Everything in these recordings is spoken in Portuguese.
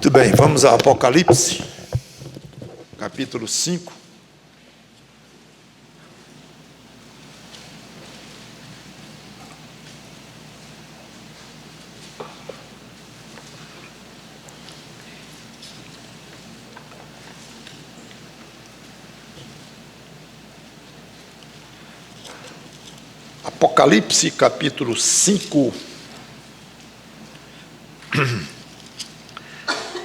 Muito bem, vamos a Apocalipse, capítulo 5. Apocalipse, capítulo 5,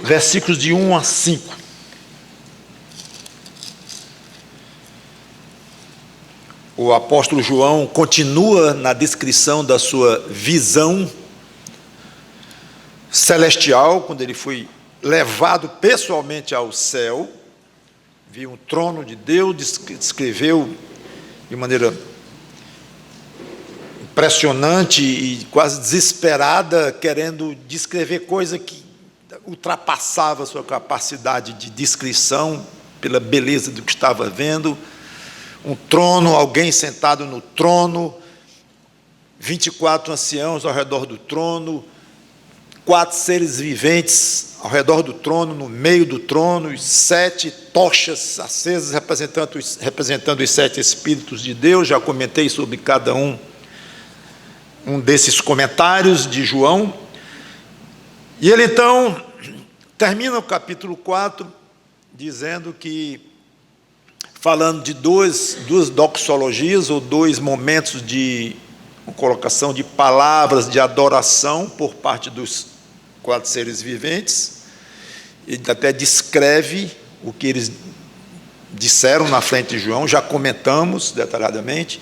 versículos de 1 a 5. O apóstolo João continua na descrição da sua visão celestial, quando ele foi levado pessoalmente ao céu, viu um trono de Deus, descreveu de maneira impressionante e quase desesperada, querendo descrever coisa que ultrapassava a sua capacidade de descrição pela beleza do que estava vendo. Um trono, alguém sentado no trono, 24 anciãos ao redor do trono, 4 seres viventes ao redor do trono, no meio do trono, e 7 tochas acesas representando os 7 Espíritos de Deus. Já comentei sobre cada um desses comentários de João. E ele então termina o capítulo 4 dizendo que, falando de duas doxologias, ou 2 momentos de colocação de palavras de adoração por parte dos 4 seres viventes. Ele até descreve o que eles disseram na frente de João, já comentamos detalhadamente,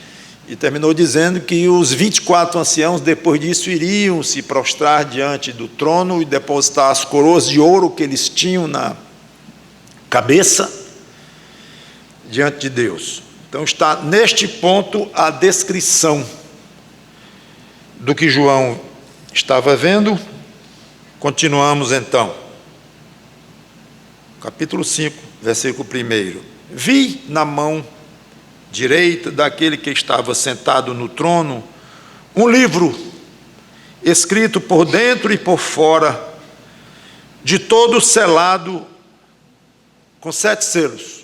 e terminou dizendo que os 24 anciãos, depois disso, iriam se prostrar diante do trono e depositar as coroas de ouro que eles tinham na cabeça diante de Deus. Então está neste ponto a descrição do que João estava vendo. Continuamos então. Capítulo 5, versículo 1. Vi na mão direita daquele que estava sentado no trono um livro, escrito por dentro e por fora, de todo selado com 7 selos.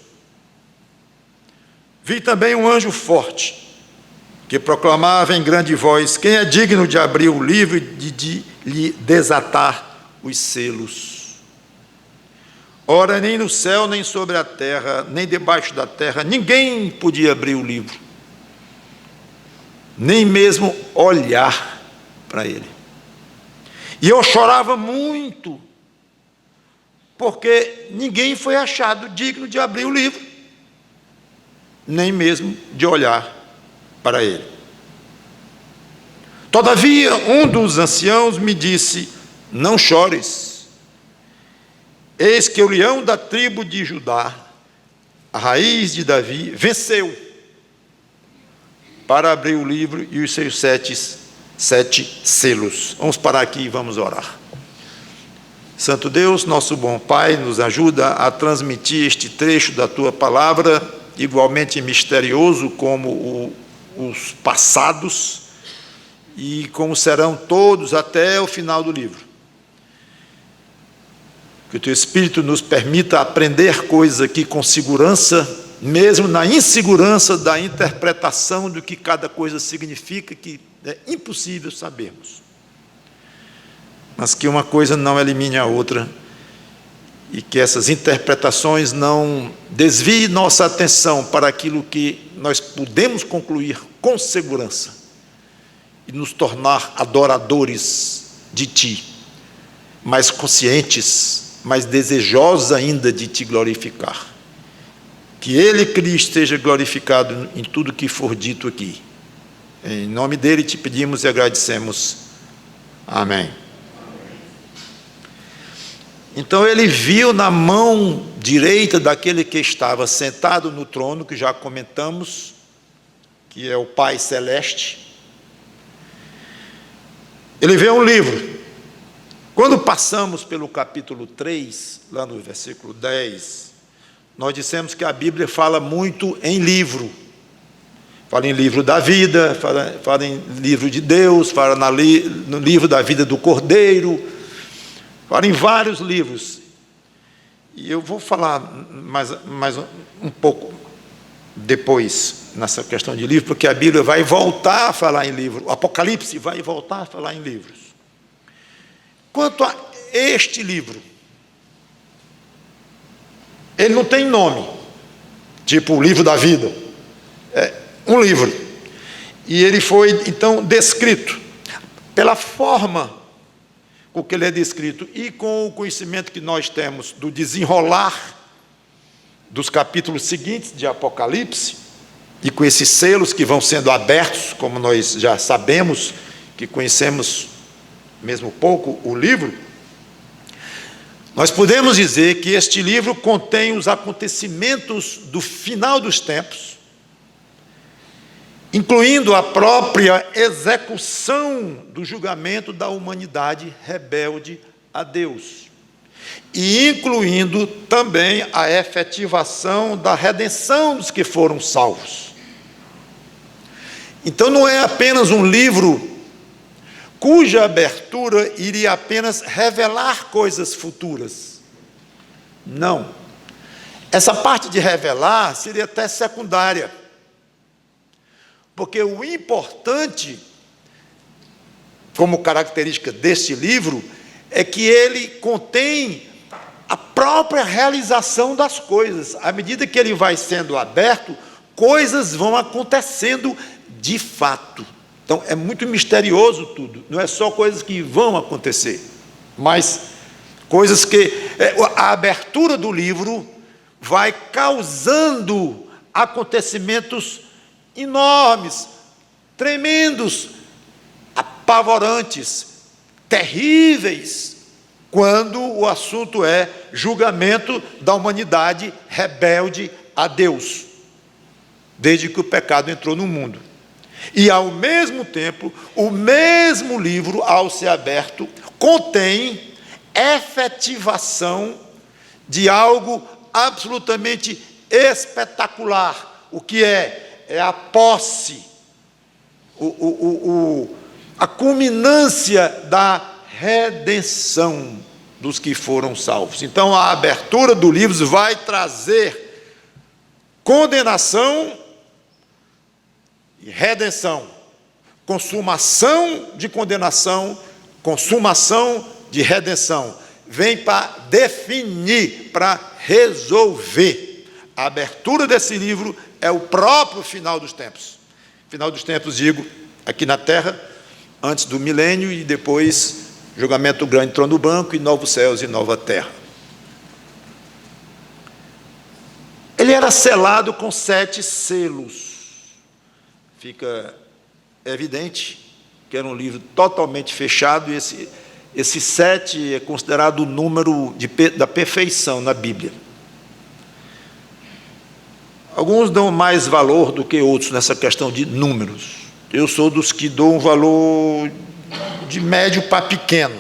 Vi também um anjo forte, que proclamava em grande voz: quem é digno de abrir o livro e de lhe desatar os selos? Ora, nem no céu, nem sobre a terra, nem debaixo da terra, ninguém podia abrir o livro, nem mesmo olhar para ele. E eu chorava muito, porque ninguém foi achado digno de abrir o livro, nem mesmo de olhar para ele. Todavia, um dos anciãos me disse: não chores. Eis que o leão da tribo de Judá, a raiz de Davi, venceu para abrir o livro e os seus 7 selos. Vamos parar aqui e vamos orar. Santo Deus, nosso bom Pai, nos ajuda a transmitir este trecho da Tua palavra, igualmente misterioso como os passados, e como serão todos até o final do livro. Que o Teu Espírito nos permita aprender coisas aqui com segurança, mesmo na insegurança da interpretação do que cada coisa significa, que é impossível sabermos. Mas que uma coisa não elimine a outra, e que essas interpretações não desviem nossa atenção para aquilo que nós podemos concluir com segurança e nos tornar adoradores de Ti, mais conscientes, mais desejosos ainda de Te glorificar. Que Ele, Cristo, seja glorificado em tudo que for dito aqui. Em nome dEle Te pedimos e agradecemos. Amém. Então ele viu na mão direita daquele que estava sentado no trono, que já comentamos, que é o Pai Celeste. Ele vê um livro. Quando passamos pelo capítulo 3, lá no versículo 10, nós dissemos que a Bíblia fala muito em livro. Fala em livro da vida, fala em livro de Deus, fala no livro da vida do Cordeiro, fala em vários livros. E eu vou falar mais um pouco depois nessa questão de livro, porque a Bíblia vai voltar a falar em livro, o Apocalipse vai voltar a falar em livros. Quanto a este livro, ele não tem nome, tipo o livro da vida, é um livro, e ele foi então descrito pela forma com que ele é descrito e com o conhecimento que nós temos do desenrolar dos capítulos seguintes de Apocalipse, e com esses selos que vão sendo abertos, como nós já sabemos, que conhecemos mesmo pouco o livro, nós podemos dizer que este livro contém os acontecimentos do final dos tempos, incluindo a própria execução do julgamento da humanidade rebelde a Deus, e incluindo também a efetivação da redenção dos que foram salvos. Então não é apenas um livro cuja abertura iria apenas revelar coisas futuras. Não. Essa parte de revelar seria até secundária, porque o importante, como característica deste livro, é que ele contém a própria realização das coisas. À medida que ele vai sendo aberto, coisas vão acontecendo de fato. Então, é muito misterioso tudo. Não é só coisas que vão acontecer, mas coisas que a abertura do livro vai causando acontecimentos enormes, tremendos, apavorantes, terríveis, quando o assunto é julgamento da humanidade rebelde a Deus, desde que o pecado entrou no mundo. E, ao mesmo tempo, o mesmo livro, ao ser aberto, contém efetivação de algo absolutamente espetacular. O que é? É a posse, a culminância da redenção dos que foram salvos. Então, a abertura do livro vai trazer condenação e redenção, consumação de condenação, consumação de redenção. Vem para definir, para resolver. A abertura desse livro é o próprio final dos tempos. Final dos tempos, digo, aqui na terra, antes do milênio, e depois julgamento grande, trono branco, e novos céus e nova terra. Ele era selado com 7 selos. Fica evidente que era um livro totalmente fechado, e esse 7 é considerado o número da perfeição na Bíblia. Alguns dão mais valor do que outros nessa questão de números. Eu sou dos que dou um valor de médio para pequeno.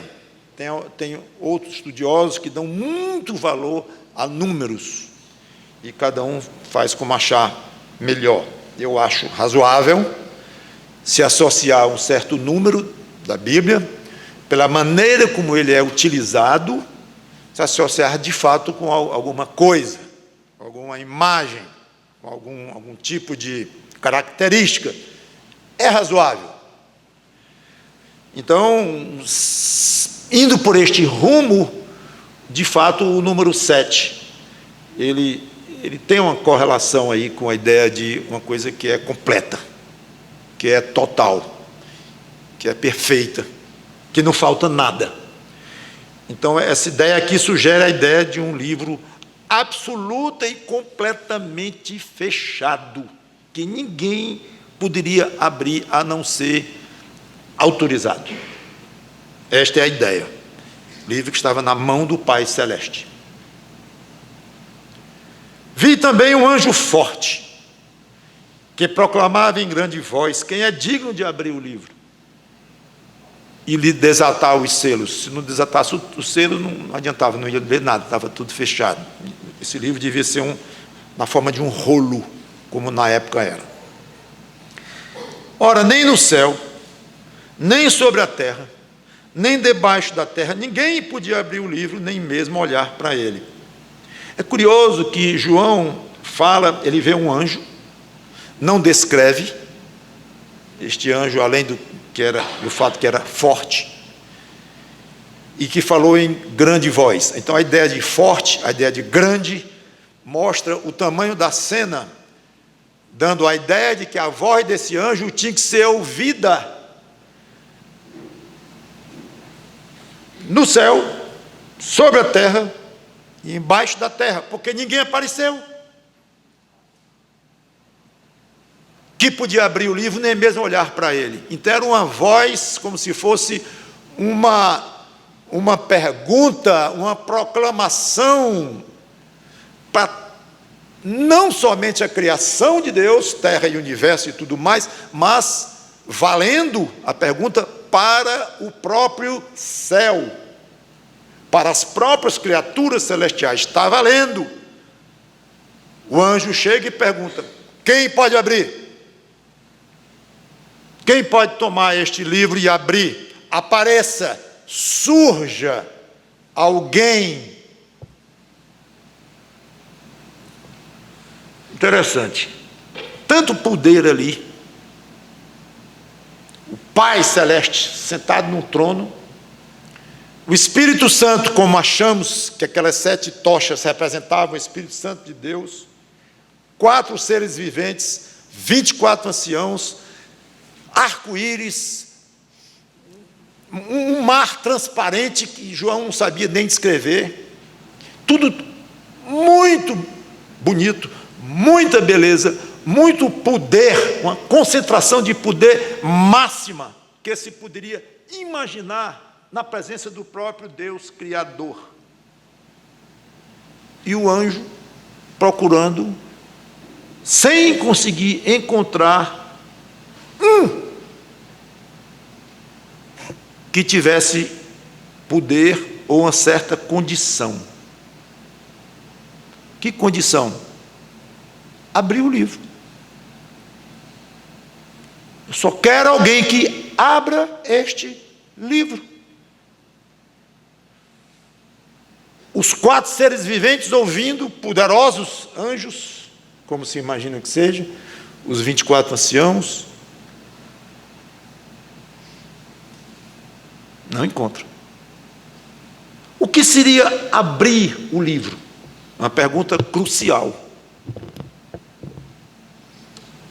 Tem outros estudiosos que dão muito valor a números, e cada um faz como achar melhor. Eu acho razoável se associar a um certo número da Bíblia, pela maneira como ele é utilizado, se associar de fato com alguma coisa, alguma imagem, com algum tipo de característica. É razoável. Então, indo por este rumo, de fato, o número 7, ele tem uma correlação aí com a ideia de uma coisa que é completa, que é total, que é perfeita, que não falta nada. Então, essa ideia aqui sugere a ideia de um livro absoluta e completamente fechado, que ninguém poderia abrir a não ser autorizado. Esta é a ideia. Livro que estava na mão do Pai Celeste. Vi também um anjo forte, que proclamava em grande voz: quem é digno de abrir o livro e lhe desatar os selos? Se não desatasse o selo, não adiantava, não ia ler nada, estava tudo fechado. Esse livro devia ser na forma de um rolo, como na época era. Ora, nem no céu, nem sobre a terra, nem debaixo da terra, ninguém podia abrir o livro, nem mesmo olhar para ele. É curioso que João fala, ele vê um anjo, não descreve este anjo, além do fato que era forte, e que falou em grande voz. Então a ideia de forte, a ideia de grande, mostra o tamanho da cena, dando a ideia de que a voz desse anjo tinha que ser ouvida no céu, sobre a terra e embaixo da terra, porque ninguém apareceu que podia abrir o livro, nem mesmo olhar para ele. Então era uma voz como se fosse uma pergunta, uma proclamação para não somente a criação de Deus, terra e universo e tudo mais, mas valendo a pergunta para o próprio céu, para as próprias criaturas celestiais. Está valendo. O anjo chega e pergunta: quem pode abrir? Quem pode tomar este livro e abrir? Apareça, surja alguém. Interessante. Tanto poder ali. O Pai Celeste sentado no trono. O Espírito Santo, como achamos que aquelas 7 tochas representavam o Espírito Santo de Deus. 4 seres viventes, 24 anciãos, arco-íris, um mar transparente que João não sabia nem descrever. Tudo muito bonito, muita beleza, muito poder, uma concentração de poder máxima que se poderia imaginar na presença do próprio Deus Criador. E o anjo procurando, sem conseguir encontrar que tivesse poder ou uma certa condição. Que condição? Abrir o livro. Eu só quero alguém que abra este livro. Os 4 seres viventes ouvindo, poderosos anjos, como se imagina que seja, os 24 anciãos, não encontram. O que seria abrir o livro? Uma pergunta crucial.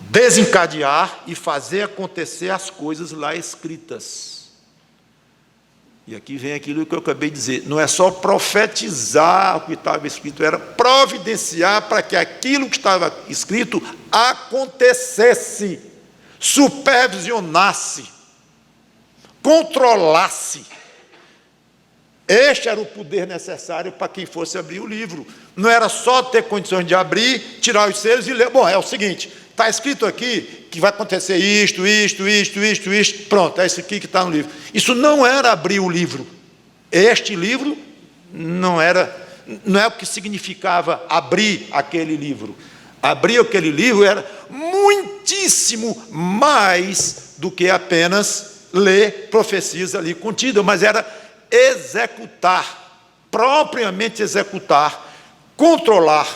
Desencadear e fazer acontecer as coisas lá escritas. E aqui vem aquilo que eu acabei de dizer. Não é só profetizar o que estava escrito, era providenciar para que aquilo que estava escrito acontecesse, supervisionasse, controlasse. Este era o poder necessário para quem fosse abrir o livro. Não era só ter condições de abrir, tirar os selos e ler. Bom, é o seguinte, está escrito aqui que vai acontecer isto, pronto, é isso aqui que está no livro. Isso não era abrir o livro. Este livro não é o que significava abrir aquele livro. Abrir aquele livro era muitíssimo mais do que apenas ler profecias ali contidas, mas era executar, propriamente executar, controlar,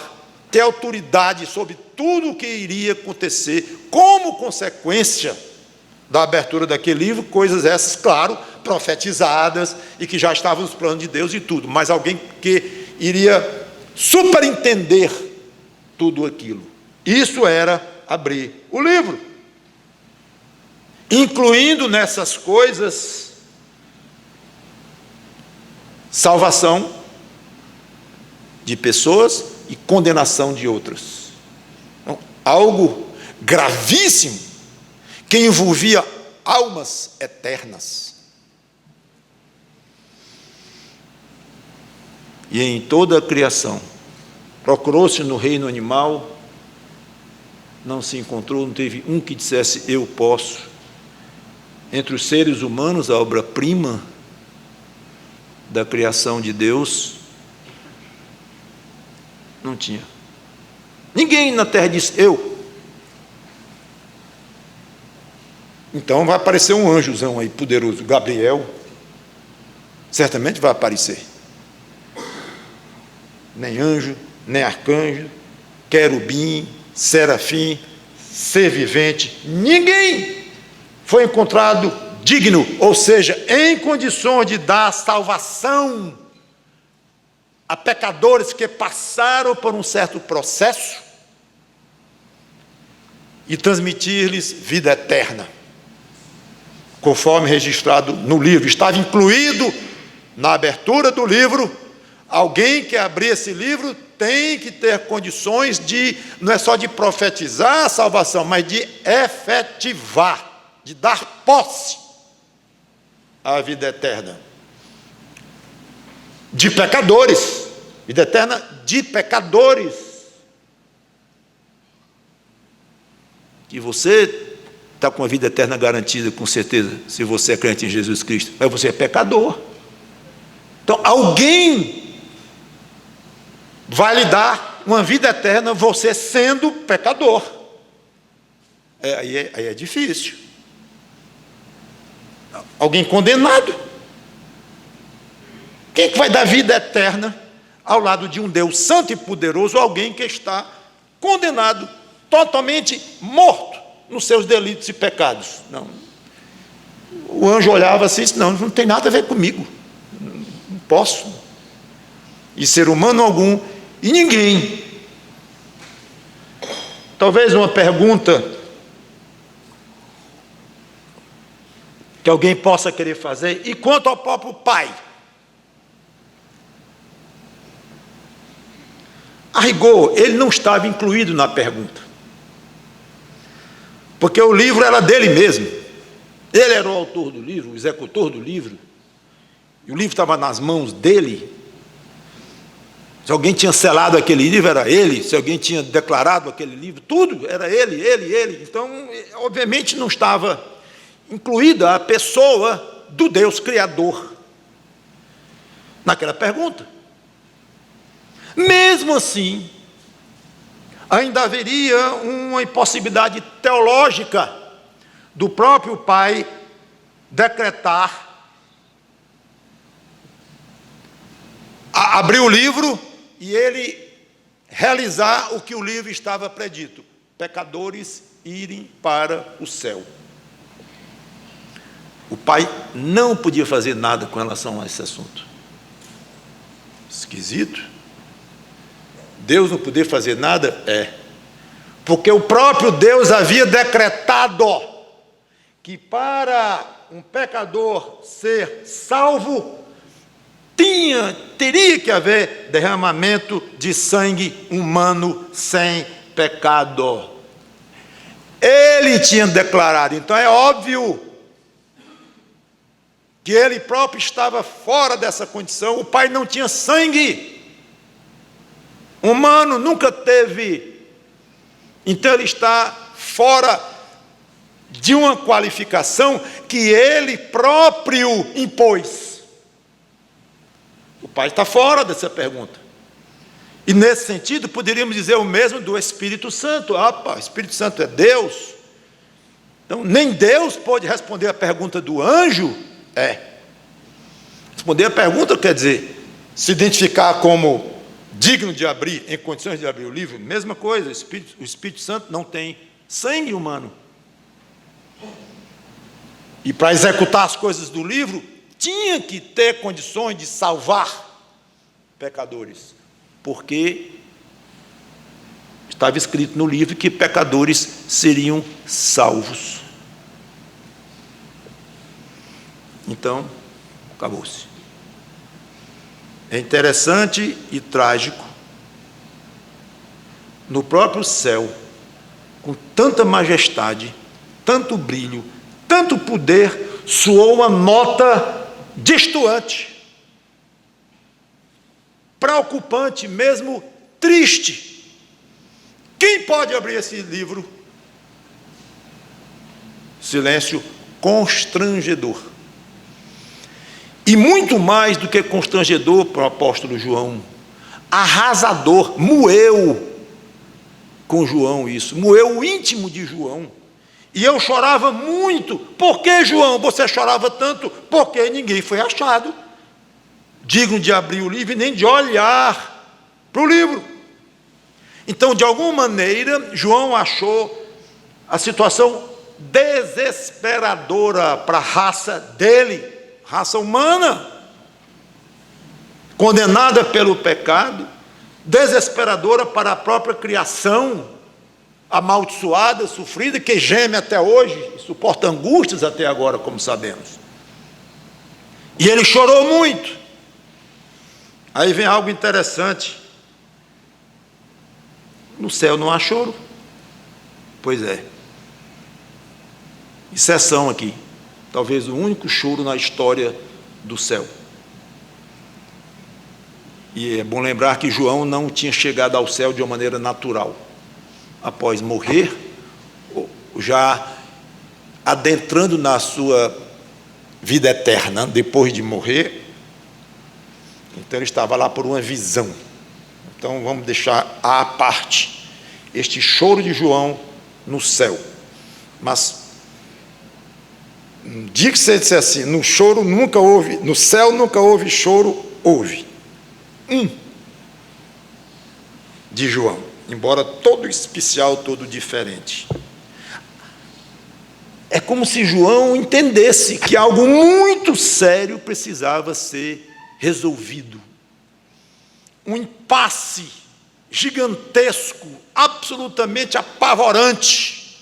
ter autoridade sobre tudo o que iria acontecer como consequência da abertura daquele livro, coisas essas, claro, profetizadas e que já estavam nos planos de Deus e tudo, mas alguém que iria superintender tudo aquilo. Isso era abrir o livro, incluindo nessas coisas salvação de pessoas e condenação de outras. Então, algo gravíssimo que envolvia almas eternas. E em toda a criação, procurou-se no reino animal, não se encontrou, não teve um que dissesse eu posso. Entre os seres humanos, a obra-prima da criação de Deus, não tinha. Ninguém na terra disse eu. Então vai aparecer um anjozão aí poderoso, Gabriel, certamente vai aparecer. Nem anjo, nem arcanjo, querubim, serafim, ser vivente, ninguém foi encontrado digno, ou seja, em condições de dar salvação a pecadores que passaram por um certo processo e transmitir-lhes vida eterna, conforme registrado no livro. Estava incluído na abertura do livro. Alguém que abrir esse livro tem que ter condições de, não é só de profetizar a salvação, mas de efetivar, de dar posse à vida eterna de pecadores, vida eterna de pecadores. Que você está com a vida eterna garantida, com certeza, se você é crente em Jesus Cristo, mas você é pecador. Então, alguém vai lhe dar uma vida eterna, você sendo pecador. Aí é difícil. Alguém condenado. Quem é que vai dar vida eterna ao lado de um Deus santo e poderoso, alguém que está condenado, totalmente morto nos seus delitos e pecados? Não. O anjo olhava assim e disse: não tem nada a ver comigo, não posso. E ser humano algum, e ninguém. Talvez uma pergunta que alguém possa querer fazer: e quanto ao próprio Pai? A rigor, ele não estava incluído na pergunta, porque o livro era dele mesmo. Ele era o autor do livro, o executor do livro, e o livro estava nas mãos dele. Se alguém tinha selado aquele livro, era ele. Se alguém tinha declarado aquele livro, tudo era ele. Então, obviamente, não estava incluída a pessoa do Deus Criador naquela pergunta. Mesmo assim, ainda haveria uma impossibilidade teológica do próprio Pai decretar, abrir o livro e ele realizar o que o livro estava predito: pecadores irem para o céu. O Pai não podia fazer nada com relação a esse assunto. Esquisito. Deus não poder fazer nada? Porque o próprio Deus havia decretado que para um pecador ser salvo, teria que haver derramamento de sangue humano sem pecado. Ele tinha declarado. Então é óbvio que ele próprio estava fora dessa condição. O Pai não tinha sangue humano, nunca teve. Então ele está fora de uma qualificação que ele próprio impôs. O Pai está fora dessa pergunta. E nesse sentido poderíamos dizer o mesmo do Espírito Santo. O Espírito Santo é Deus. Então nem Deus pode responder a pergunta do anjo. Responder a pergunta quer dizer se identificar como digno de abrir, em condições de abrir o livro. Mesma coisa, o Espírito Santo não tem sangue humano. E para executar as coisas do livro, tinha que ter condições de salvar pecadores, porque estava escrito no livro que pecadores seriam salvos. Então, acabou-se. É interessante e trágico, no próprio céu, com tanta majestade, tanto brilho, tanto poder, soou uma nota destoante, preocupante, mesmo triste. Quem pode abrir esse livro? Silêncio constrangedor. E muito mais do que constrangedor para o apóstolo João, arrasador, moeu com João isso, moeu o íntimo de João. E eu chorava muito. Por que, João, você chorava tanto? Porque ninguém foi achado digno de abrir o livro e nem de olhar para o livro. Então, de alguma maneira, João achou a situação desesperadora para a raça dele, raça humana, condenada pelo pecado, desesperadora para a própria criação, amaldiçoada, sofrida, que geme até hoje, e suporta angústias até agora, como sabemos. E ele chorou muito. Aí vem algo interessante. No céu não há choro. Pois é. Exceção aqui. Talvez o único choro na história do céu. E é bom lembrar que João não tinha chegado ao céu de uma maneira natural. Após morrer, já adentrando na sua vida eterna, depois de morrer, então ele estava lá por uma visão. Então vamos deixar à parte este choro de João no céu. Mas um dia que você disser assim, no choro nunca houve, no céu nunca houve choro, houve. De João, embora todo especial, todo diferente. É como se João entendesse que algo muito sério precisava ser resolvido. Um impasse gigantesco, absolutamente apavorante,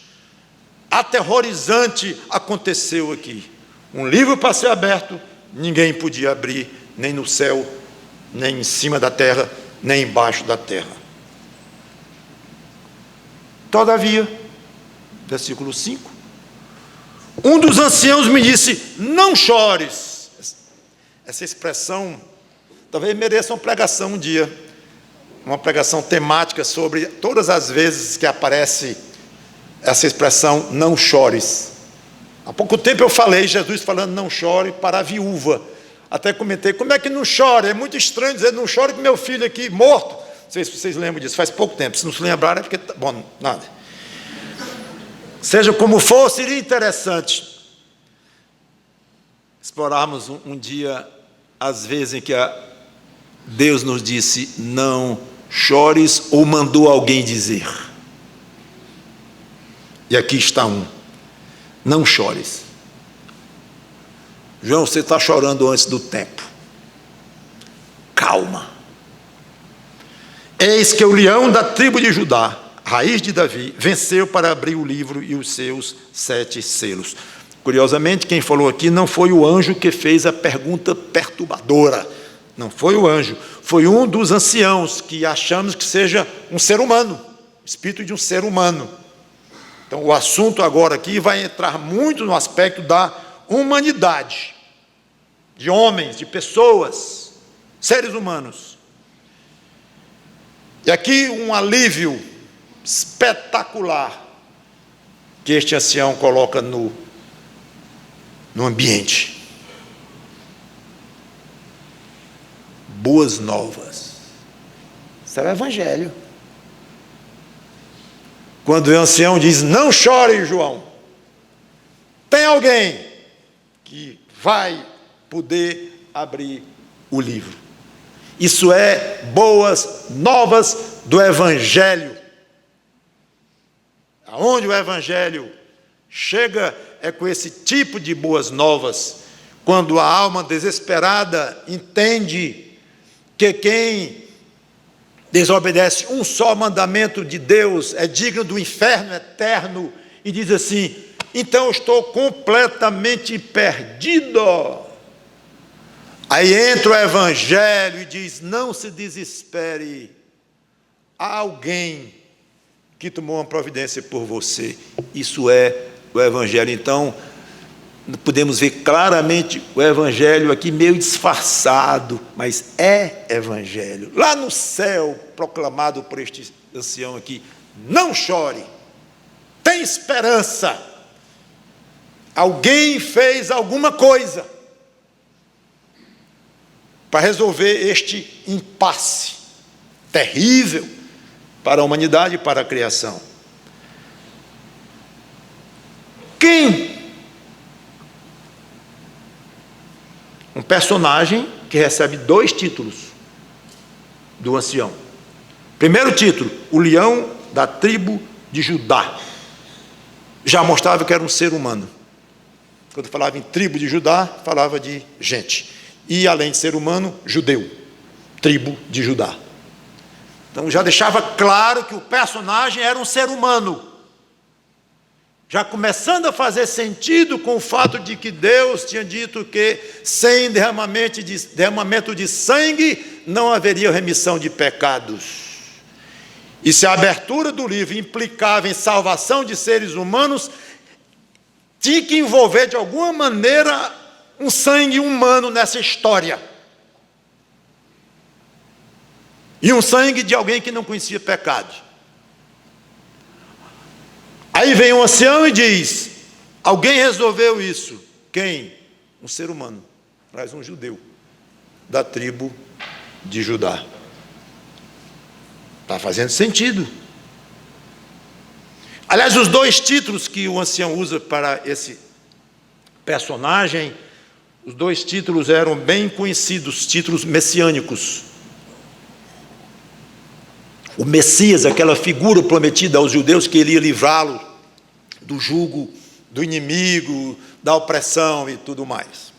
aterrorizante aconteceu aqui. Um livro para ser aberto, ninguém podia abrir, nem no céu, nem em cima da terra, nem embaixo da terra. Todavia, versículo 5, um dos anciãos me disse, não chores. Essa expressão talvez mereça uma pregação um dia, uma pregação temática sobre todas as vezes que aparece essa expressão, não chores. Há pouco tempo eu falei, Jesus falando não chore para a viúva. Até comentei, como é que não chora? É muito estranho dizer, não chore com meu filho aqui morto. Não sei se vocês lembram disso, faz pouco tempo. Se não se lembrarem é porque, bom, nada. Seja como for, seria interessante explorarmos um dia as vezes em que Deus nos disse, não chores, ou mandou alguém dizer. E aqui está não chores. João, você está chorando antes do tempo. Calma. Eis que o leão da tribo de Judá, raiz de Davi, venceu para abrir o livro e os seus 7 selos. Curiosamente, quem falou aqui não foi o anjo que fez a pergunta perturbadora. Não foi o anjo. Foi um dos anciãos que achamos que seja um ser humano. O espírito de um ser humano. Então, o assunto agora aqui vai entrar muito no aspecto da humanidade. De homens, de pessoas, seres humanos. E aqui um alívio espetacular que este ancião coloca no ambiente. Boas novas. Isso é o Evangelho. Quando o ancião diz, não chore, João, tem alguém que vai poder abrir o livro. Isso é boas novas do Evangelho. Aonde o Evangelho chega é com esse tipo de boas novas, quando a alma desesperada entende que quem desobedece um só mandamento de Deus é digno do inferno eterno, e diz assim, então eu estou completamente perdido. Aí entra o Evangelho e diz, não se desespere, há alguém que tomou uma providência por você. Isso é o Evangelho. Então, podemos ver claramente o Evangelho aqui meio disfarçado, mas é Evangelho. Lá no céu, proclamado por este ancião aqui, não chore, tem esperança. Alguém fez alguma coisa para resolver este impasse terrível para a humanidade e para a criação. Quem? Um personagem que recebe 2 títulos do ancião. Primeiro título, o leão da tribo de Judá. Já mostrava que era um ser humano. Quando falava em tribo de Judá, falava de gente. E além de ser humano, judeu. Tribo de Judá. Então já deixava claro que o personagem era um ser humano. Já começando a fazer sentido com o fato de que Deus tinha dito que sem derramamento de sangue não haveria remissão de pecados. E se a abertura do livro implicava em salvação de seres humanos, tinha que envolver de alguma maneira um sangue humano nessa história. E um sangue de alguém que não conhecia pecado. Aí vem um ancião e diz: alguém resolveu isso. Quem? Um ser humano, mas um judeu, da tribo de Judá. Está fazendo sentido. Aliás, os dois títulos que o ancião usa para esse personagem, os dois títulos eram bem conhecidos, títulos messiânicos. O Messias, aquela figura prometida aos judeus que ele ia livrá-lo do jugo do inimigo, da opressão e tudo mais.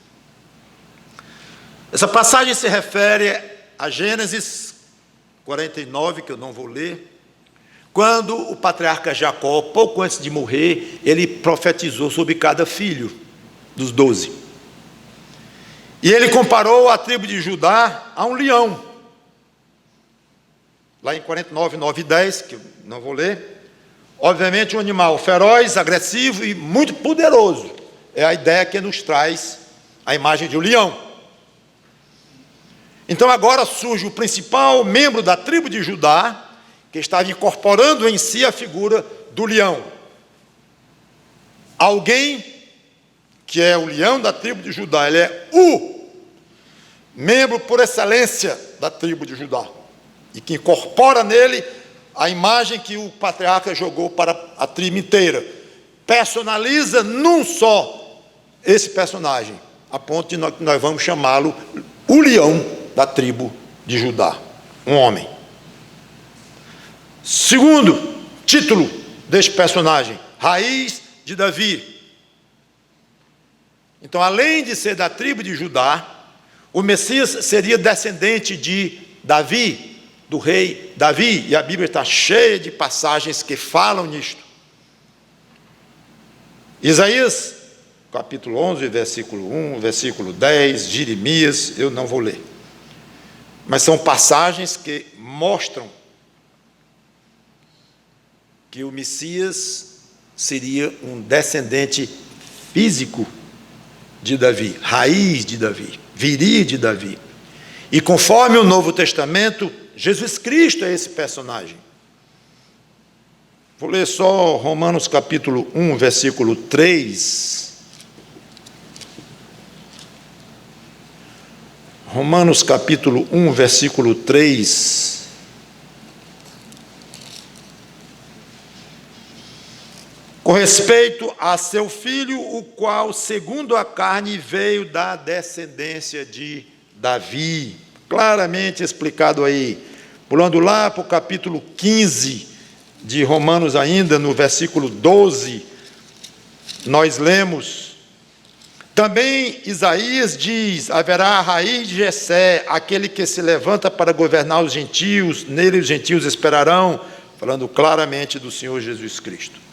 Essa passagem se refere a Gênesis 49, que eu não vou ler, quando o patriarca Jacó, pouco antes de morrer, ele profetizou sobre cada filho dos 12. E ele comparou a tribo de Judá a um leão. Lá em 49, 9 e 10, que eu não vou ler. Obviamente um animal feroz, agressivo e muito poderoso. É a ideia que nos traz a imagem de um leão. Então agora surge o principal membro da tribo de Judá, que estava incorporando em si a figura do leão. Alguém que é o leão da tribo de Judá, ele é o membro por excelência da tribo de Judá, e que incorpora nele a imagem que o patriarca jogou para a tribo inteira. Personaliza num só esse personagem, a ponto de nós vamos chamá-lo o leão da tribo de Judá, um homem. Segundo título deste personagem, raiz de Davi. Então, além de ser da tribo de Judá, o Messias seria descendente de Davi, do rei Davi, e a Bíblia está cheia de passagens que falam nisto. Isaías, capítulo 11, versículo 1, versículo 10, Jeremias, eu não vou ler. Mas são passagens que mostram que o Messias seria um descendente físico de Davi, raiz de Davi, viril de Davi. E conforme o Novo Testamento, Jesus Cristo é esse personagem. Vou ler só Romanos capítulo 1, versículo 3. Romanos capítulo 1, versículo 3. Com respeito a seu filho, o qual, segundo a carne, veio da descendência de Davi. Claramente explicado aí. Pulando lá para o capítulo 15 de Romanos ainda, no versículo 12, nós lemos: também Isaías diz: haverá a raiz de Jessé, aquele que se levanta para governar os gentios, nele os gentios esperarão, falando claramente do Senhor Jesus Cristo.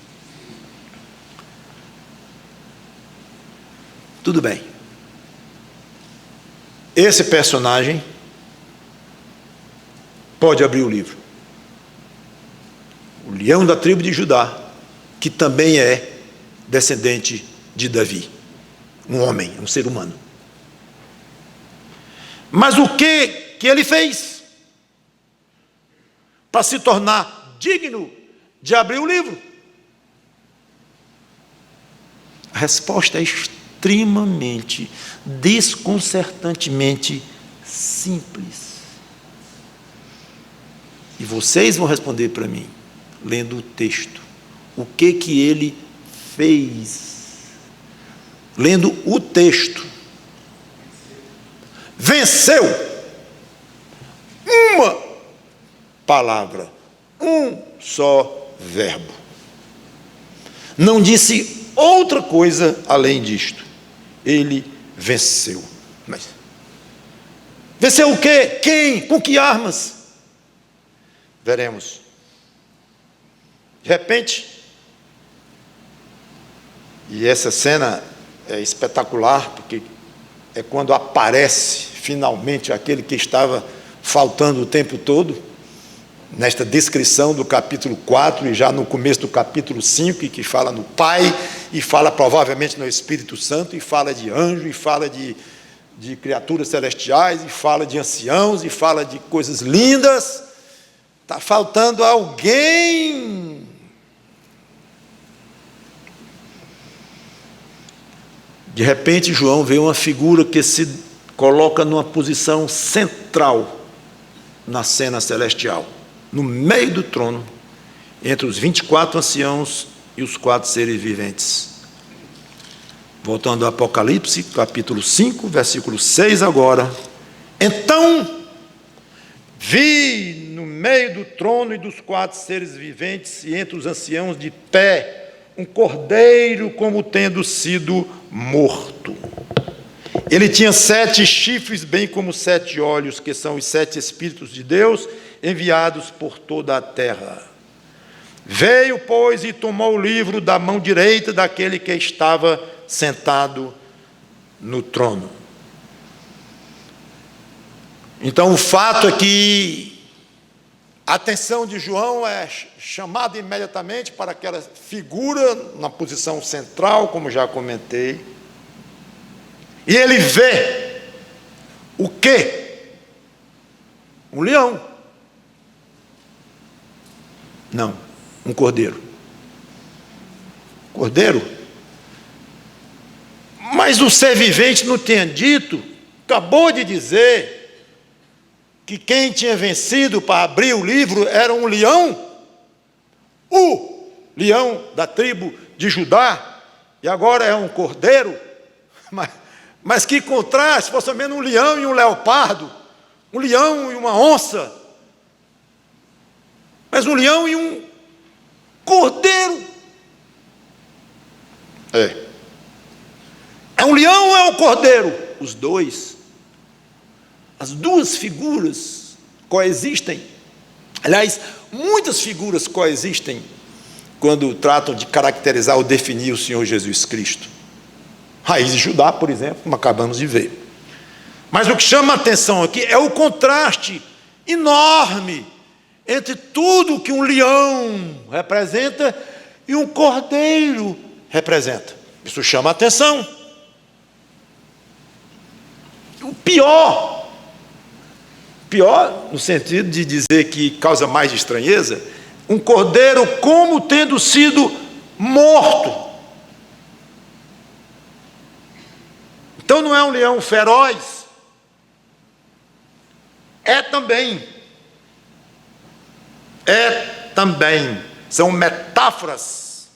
Tudo bem. Esse personagem pode abrir o livro. O leão da tribo de Judá, que também é descendente de Davi. Um homem, um ser humano. Mas o que ele fez para se tornar digno de abrir o livro? A resposta é extremamente, desconcertantemente simples. E vocês vão responder para mim, lendo o texto. O que ele fez? Lendo o texto. Venceu uma palavra, um só verbo. Não disse outra coisa além disto. Ele venceu. Mas venceu o quê? Quem? Com que armas? Veremos. De repente, e essa cena é espetacular, porque é quando aparece finalmente aquele que estava faltando o tempo todo, nesta descrição do capítulo 4 e já no começo do capítulo 5, que fala no Pai, e fala provavelmente no Espírito Santo, e fala de anjo, e fala de criaturas celestiais, e fala de anciãos, e fala de coisas lindas. Está faltando alguém. De repente, João vê uma figura que se coloca numa posição central na cena celestial, no meio do trono, entre os 24 anciãos e os 4 seres viventes. Voltando ao Apocalipse, capítulo 5, versículo 6 agora. Então, vi no meio do trono e dos 4 seres viventes e entre os anciãos de pé, um cordeiro como tendo sido morto. Ele tinha 7 chifres, bem como 7 olhos, que são os 7 Espíritos de Deus, enviados por toda a terra. Veio, pois, e tomou o livro da mão direita daquele que estava sentado no trono. Então, o fato é que a atenção de João é chamada imediatamente para aquela figura na posição central, como já comentei, e ele vê o quê? Um leão. Não, um cordeiro. Cordeiro? Mas o ser vivente não tinha dito, acabou de dizer, que quem tinha vencido para abrir o livro era um leão, o leão da tribo de Judá, e agora é um cordeiro. Mas que contraste, fosse ao menos um leão e um leopardo, um leão e uma onça, mas um leão e um cordeiro. É um leão ou é um cordeiro? Os dois. As duas figuras coexistem. Aliás, muitas figuras coexistem quando tratam de caracterizar ou definir o Senhor Jesus Cristo. Raiz de Judá, por exemplo, como acabamos de ver. Mas o que chama a atenção aqui é o contraste enorme entre tudo que um leão representa e um cordeiro representa. Isso chama a atenção. O pior no sentido de dizer que causa mais estranheza, um cordeiro como tendo sido morto. Então não é um leão feroz, é também, são metáforas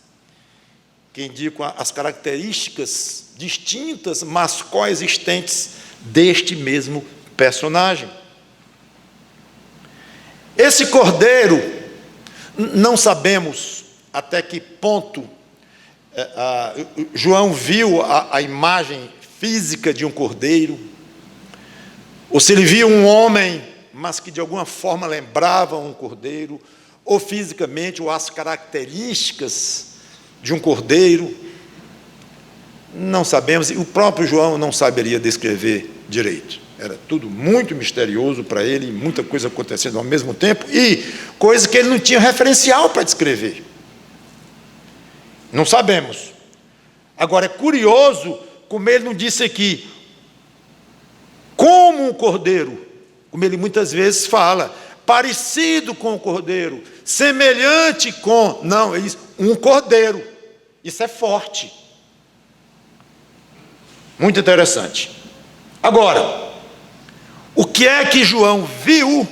que indicam as características distintas, mas coexistentes deste mesmo personagem. Esse cordeiro, não sabemos até que ponto João viu a imagem física de um cordeiro, ou se ele viu um homem, mas que de alguma forma lembrava um cordeiro, ou fisicamente, ou as características de um cordeiro, não sabemos, e o próprio João não saberia descrever direito. Era tudo muito misterioso para ele, muita coisa acontecendo ao mesmo tempo, e coisa que ele não tinha referencial para descrever. Não sabemos. Agora, é curioso, como ele não disse aqui, como um cordeiro, como ele muitas vezes fala, parecido com o cordeiro, semelhante com, não, ele diz, um cordeiro. Isso é forte. Muito interessante. Agora, o que é que João viu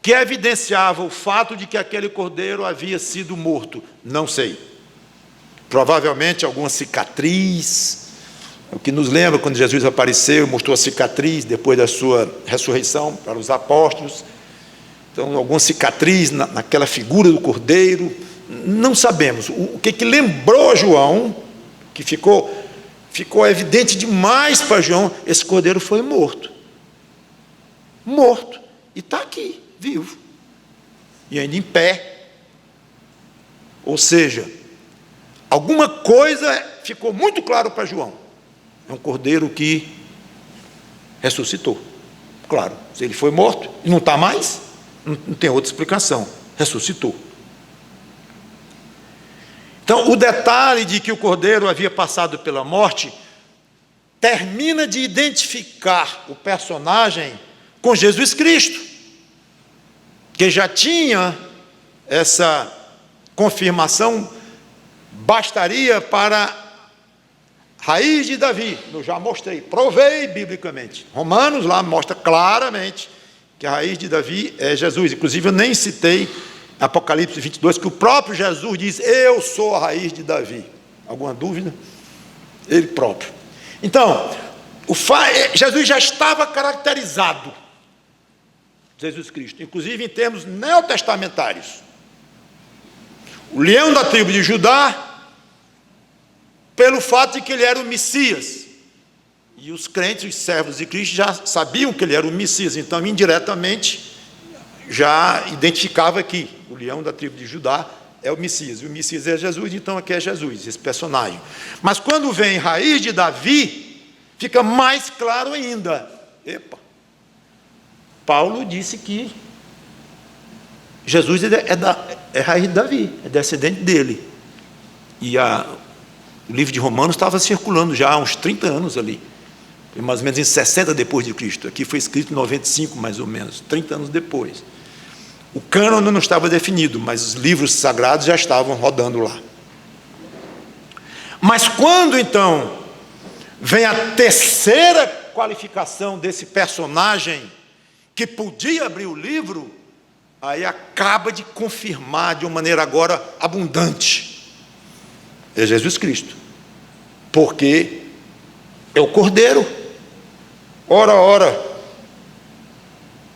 que evidenciava o fato de que aquele cordeiro havia sido morto? Não sei. Provavelmente alguma cicatriz, o que nos lembra quando Jesus apareceu, mostrou a cicatriz depois da sua ressurreição para os apóstolos. Então, alguma cicatriz naquela figura do cordeiro, não sabemos. O que lembrou João, que ficou evidente demais para João, esse cordeiro foi morto. Morto. E está aqui, vivo. E ainda em pé. Ou seja, alguma coisa ficou muito claro para João. É um cordeiro que ressuscitou. Claro, se ele foi morto e não está mais, não tem outra explicação. Ressuscitou. Então, o detalhe de que o cordeiro havia passado pela morte termina de identificar o personagem com Jesus Cristo, que já tinha essa confirmação, bastaria para raiz de Davi. Eu já mostrei, provei biblicamente. Romanos lá mostra claramente que a raiz de Davi é Jesus. Inclusive eu nem citei Apocalipse 22, que o próprio Jesus diz: eu sou a raiz de Davi. Alguma dúvida? Ele próprio. Então, Jesus já estava caracterizado, Jesus Cristo, inclusive em termos neotestamentários. O leão da tribo de Judá, pelo fato de que ele era o Messias. E os crentes, os servos de Cristo, já sabiam que ele era o Messias, então indiretamente já identificava que o leão da tribo de Judá é o Messias, e o Messias é Jesus, então aqui é Jesus, esse personagem. Mas quando vem raiz de Davi, fica mais claro ainda. Paulo disse que Jesus é raiz de Davi, é descendente dele. E o livro de Romanos estava circulando já há uns 30 anos ali, mais ou menos em 60 depois de Cristo. Aqui foi escrito em 95, mais ou menos, 30 anos depois. O cânone não estava definido, mas os livros sagrados já estavam rodando lá. Mas quando, então, vem a terceira qualificação desse personagem que podia abrir o livro, aí acaba de confirmar de uma maneira agora abundante. É Jesus Cristo. Porque é o Cordeiro. Ora,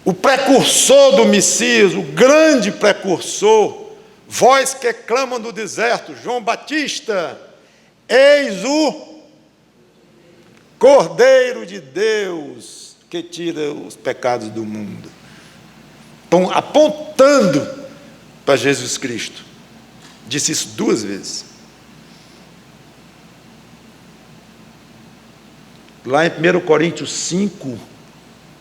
o precursor do Messias, o grande precursor, vós que clamam no deserto, João Batista, eis o Cordeiro de Deus, que tira os pecados do mundo. Então, apontando para Jesus Cristo. Disse isso 2 vezes. Lá em 1 Coríntios 5,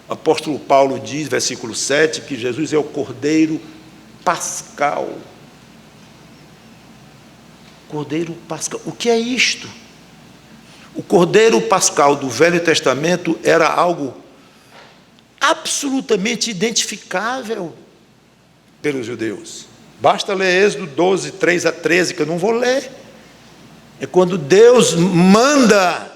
o apóstolo Paulo diz, versículo 7, que Jesus é o Cordeiro Pascal. Cordeiro Pascal. O que é isto? O Cordeiro Pascal do Velho Testamento era algo absolutamente identificável pelos judeus. Basta ler Êxodo 12, 3 a 13, que eu não vou ler. É quando Deus manda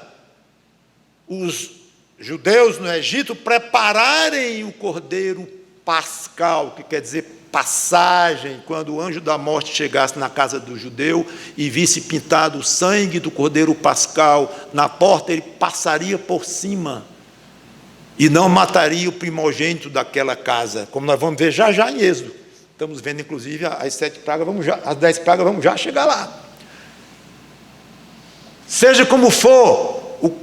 os judeus no Egito prepararem o Cordeiro Pascal, que quer dizer passagem, quando o anjo da morte chegasse na casa do judeu e visse pintado o sangue do Cordeiro Pascal na porta, ele passaria por cima e não mataria o primogênito daquela casa, como nós vamos ver já em Êxodo. Estamos vendo, inclusive, as 7 pragas, as 10 pragas, vamos já chegar lá. Seja como for,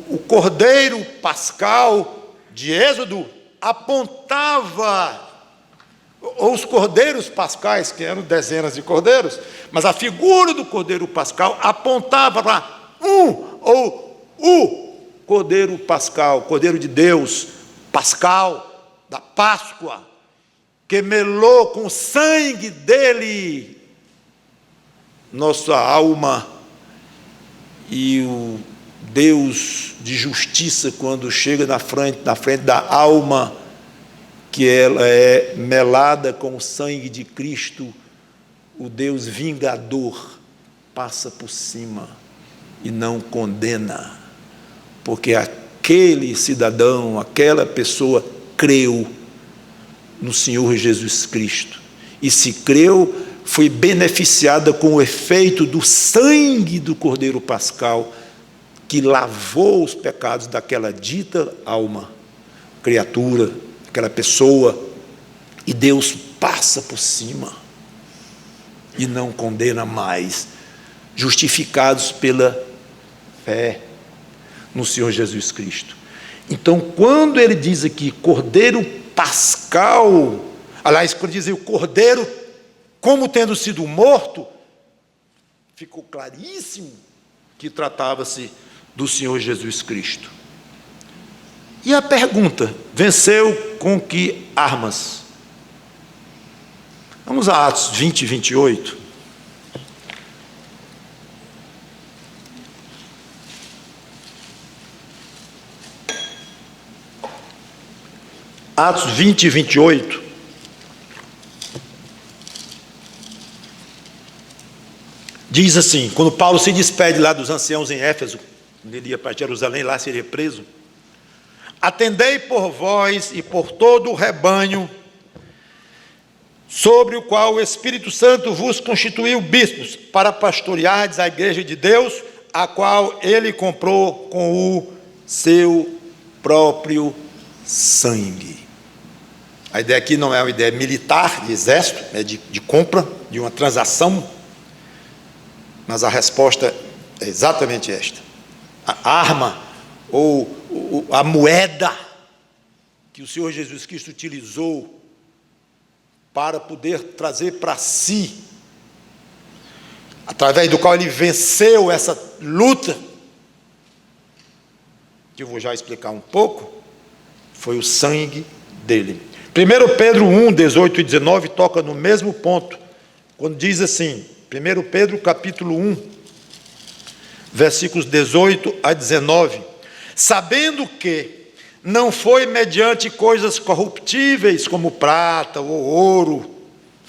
o Cordeiro Pascal de Êxodo apontava, ou os cordeiros pascais, que eram dezenas de cordeiros, mas a figura do Cordeiro Pascal apontava para o Cordeiro Pascal, Cordeiro de Deus, Pascal, da Páscoa, que melou com o sangue dele nossa alma. E o Deus de justiça, quando chega na frente da alma, que ela é melada com o sangue de Cristo, o Deus vingador passa por cima e não condena, porque aquele cidadão, aquela pessoa creu no Senhor Jesus Cristo, e se creu, foi beneficiada com o efeito do sangue do Cordeiro Pascal, que lavou os pecados daquela dita alma, criatura, aquela pessoa, e Deus passa por cima e não condena mais, justificados pela fé no Senhor Jesus Cristo. Então, quando ele diz aqui Cordeiro Pascal, aliás, quando diz o Cordeiro como tendo sido morto, ficou claríssimo que tratava-se do Senhor Jesus Cristo. E a pergunta, venceu com que armas? Vamos a Atos 20 e 28. Atos 20 e 28. Diz assim, quando Paulo se despede lá dos anciãos em Éfeso, quando ele ia para Jerusalém, lá seria preso: atendei por vós e por todo o rebanho, sobre o qual o Espírito Santo vos constituiu bispos, para pastoreardes a igreja de Deus, a qual ele comprou com o seu próprio sangue. A ideia aqui não é uma ideia militar, de exército, é de compra, de uma transação, mas a resposta é exatamente esta. A arma ou a moeda que o Senhor Jesus Cristo utilizou para poder trazer para si, através do qual ele venceu essa luta, que eu vou já explicar um pouco, foi o sangue dele. 1 Pedro 1, 18 e 19 toca no mesmo ponto, quando diz assim, 1 Pedro capítulo 1, versículos 18 a 19, sabendo que não foi mediante coisas corruptíveis como prata ou ouro.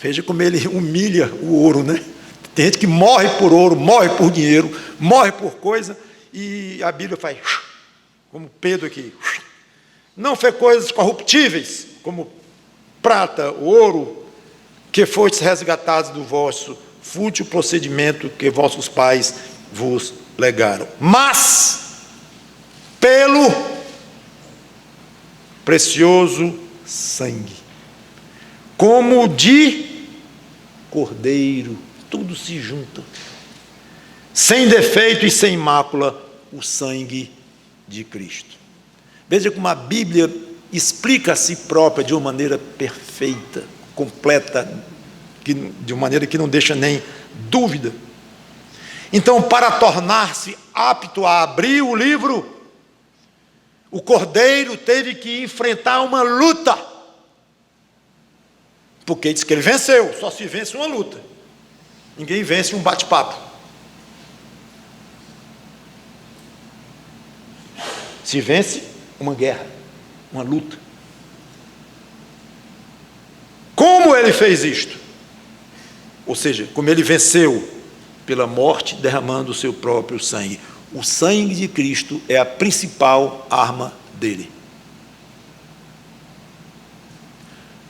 Veja como ele humilha o ouro, né? Tem gente que morre por ouro, morre por dinheiro, morre por coisa, e a Bíblia faz, como Pedro aqui, não foi coisas corruptíveis como prata, ouro, que fostes resgatados do vosso fútil procedimento que vossos pais vos legaram, mas pelo precioso sangue, como de cordeiro, tudo se junta, sem defeito e sem mácula, o sangue de Cristo. Veja como a Bíblia explica a si própria de uma maneira perfeita, completa, de uma maneira que não deixa nem dúvida. Então, para tornar-se apto a abrir o livro, o cordeiro teve que enfrentar uma luta, porque diz que ele venceu, só se vence uma luta, ninguém vence um bate-papo, se vence uma guerra, uma luta. Como ele fez isto? Ou seja, como ele venceu pela morte, derramando o seu próprio sangue. O sangue de Cristo é a principal arma dele.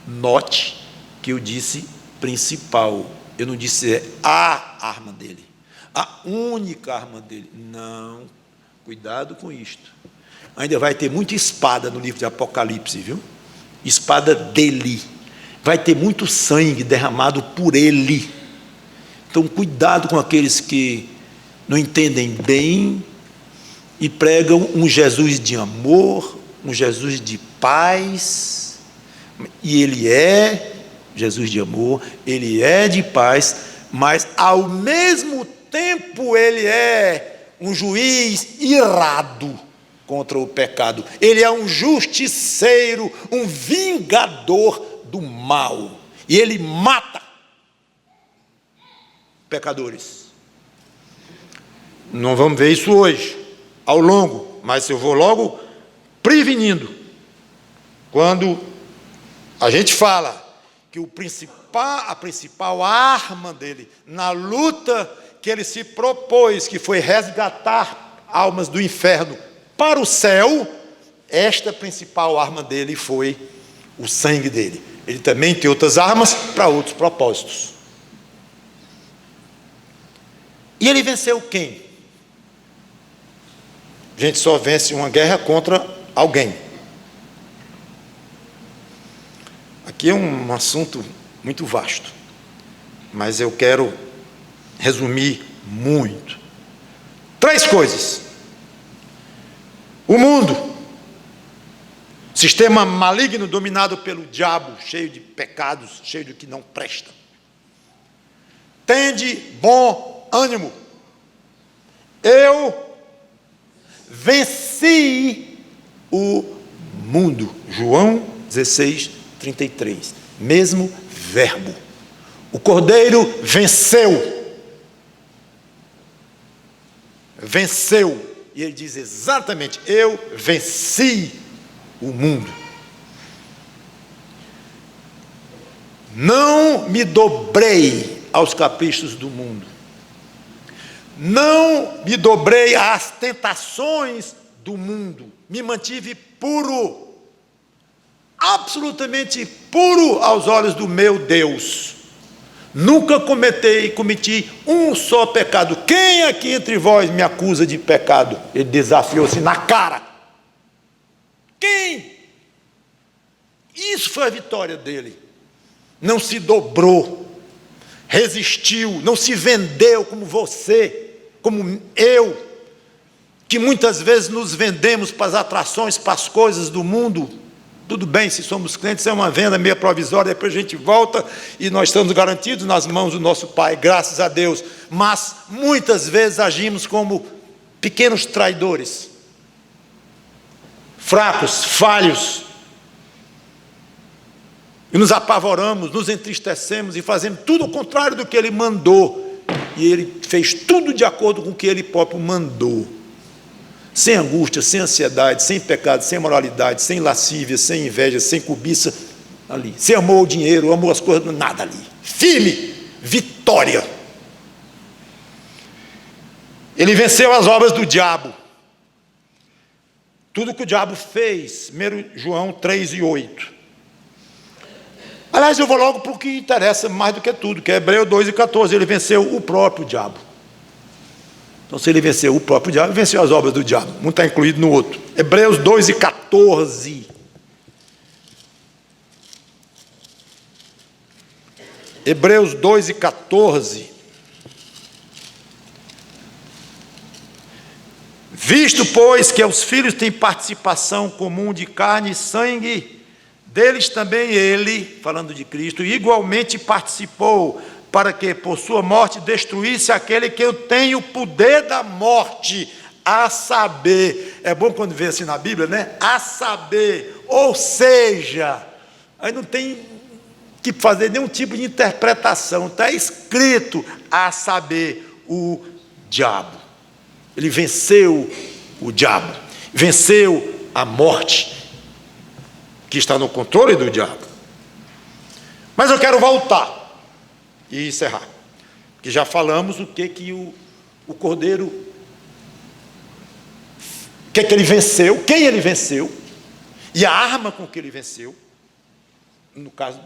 Note que eu disse principal, eu não disse a arma dele, a única arma dele. Não, cuidado com isto. Ainda vai ter muita espada no livro de Apocalipse, viu? Espada dele. Vai ter muito sangue derramado por ele. Então, cuidado com aqueles que não entendem bem e pregam um Jesus de amor, um Jesus de paz, e ele é Jesus de amor, ele é de paz, mas ao mesmo tempo ele é um juiz irado contra o pecado. Ele é um justiceiro, um vingador do mal, e ele mata pecadores. Não vamos ver isso hoje, ao longo, mas eu vou logo prevenindo. Quando a gente fala que a principal arma dele, na luta que ele se propôs, que foi resgatar almas do inferno para o céu, esta principal arma dele foi o sangue dele. Ele também tem outras armas para outros propósitos. E ele venceu quem? A gente só vence uma guerra contra alguém. Aqui é um assunto muito vasto, mas eu quero resumir muito. 3 coisas. O mundo, sistema maligno dominado pelo diabo, cheio de pecados, cheio de que não presta. Tende bom ânimo. Eu venci o mundo. João 16, 33. Mesmo verbo. O Cordeiro venceu. Venceu. E ele diz exatamente: eu venci o mundo. Não me dobrei aos caprichos do mundo. Não me dobrei às tentações do mundo. Me mantive puro. Absolutamente puro aos olhos do meu Deus. Nunca cometi um só pecado. Quem aqui entre vós me acusa de pecado? Ele desafiou-se na cara. Quem? Isso foi a vitória dele. Não se dobrou, resistiu, não se vendeu como você, como eu, que muitas vezes nos vendemos para as atrações, para as coisas do mundo. Tudo bem, se somos crentes, é uma venda meio provisória, depois a gente volta e nós estamos garantidos nas mãos do nosso Pai, graças a Deus. Mas muitas vezes agimos como pequenos traidores, fracos, falhos, e nos apavoramos, nos entristecemos e fazemos tudo o contrário do que Ele mandou. E Ele fez tudo de acordo com o que Ele próprio mandou. Sem angústia, sem ansiedade, sem pecado, sem moralidade, sem lascívia, sem inveja, sem cobiça, ali. Sem amor ao dinheiro, amor às coisas, nada ali. Firme, vitória. Ele venceu as obras do diabo. Tudo que o diabo fez, 1 João 3 e 8. Aliás, eu vou logo para o que interessa mais do que tudo, que é Hebreus 2 e 14. Ele venceu o próprio diabo. Então, se ele venceu o próprio diabo, venceu as obras do diabo. Um está incluído no outro. Hebreus 2 e 14. Hebreus 2 e 14. Visto, pois, que os filhos têm participação comum de carne e sangue, deles também ele, falando de Cristo, igualmente participou, para que por sua morte destruísse aquele que eu tenho o poder da morte, a saber. É bom quando vê assim na Bíblia, né? A saber, ou seja, aí não tem que fazer nenhum tipo de interpretação, está escrito, a saber, o diabo. Ele venceu o diabo, venceu a morte, que está no controle do diabo. Mas eu quero voltar e encerrar, que já falamos o que o Cordeiro, o que ele venceu, quem ele venceu, e a arma com que ele venceu, no caso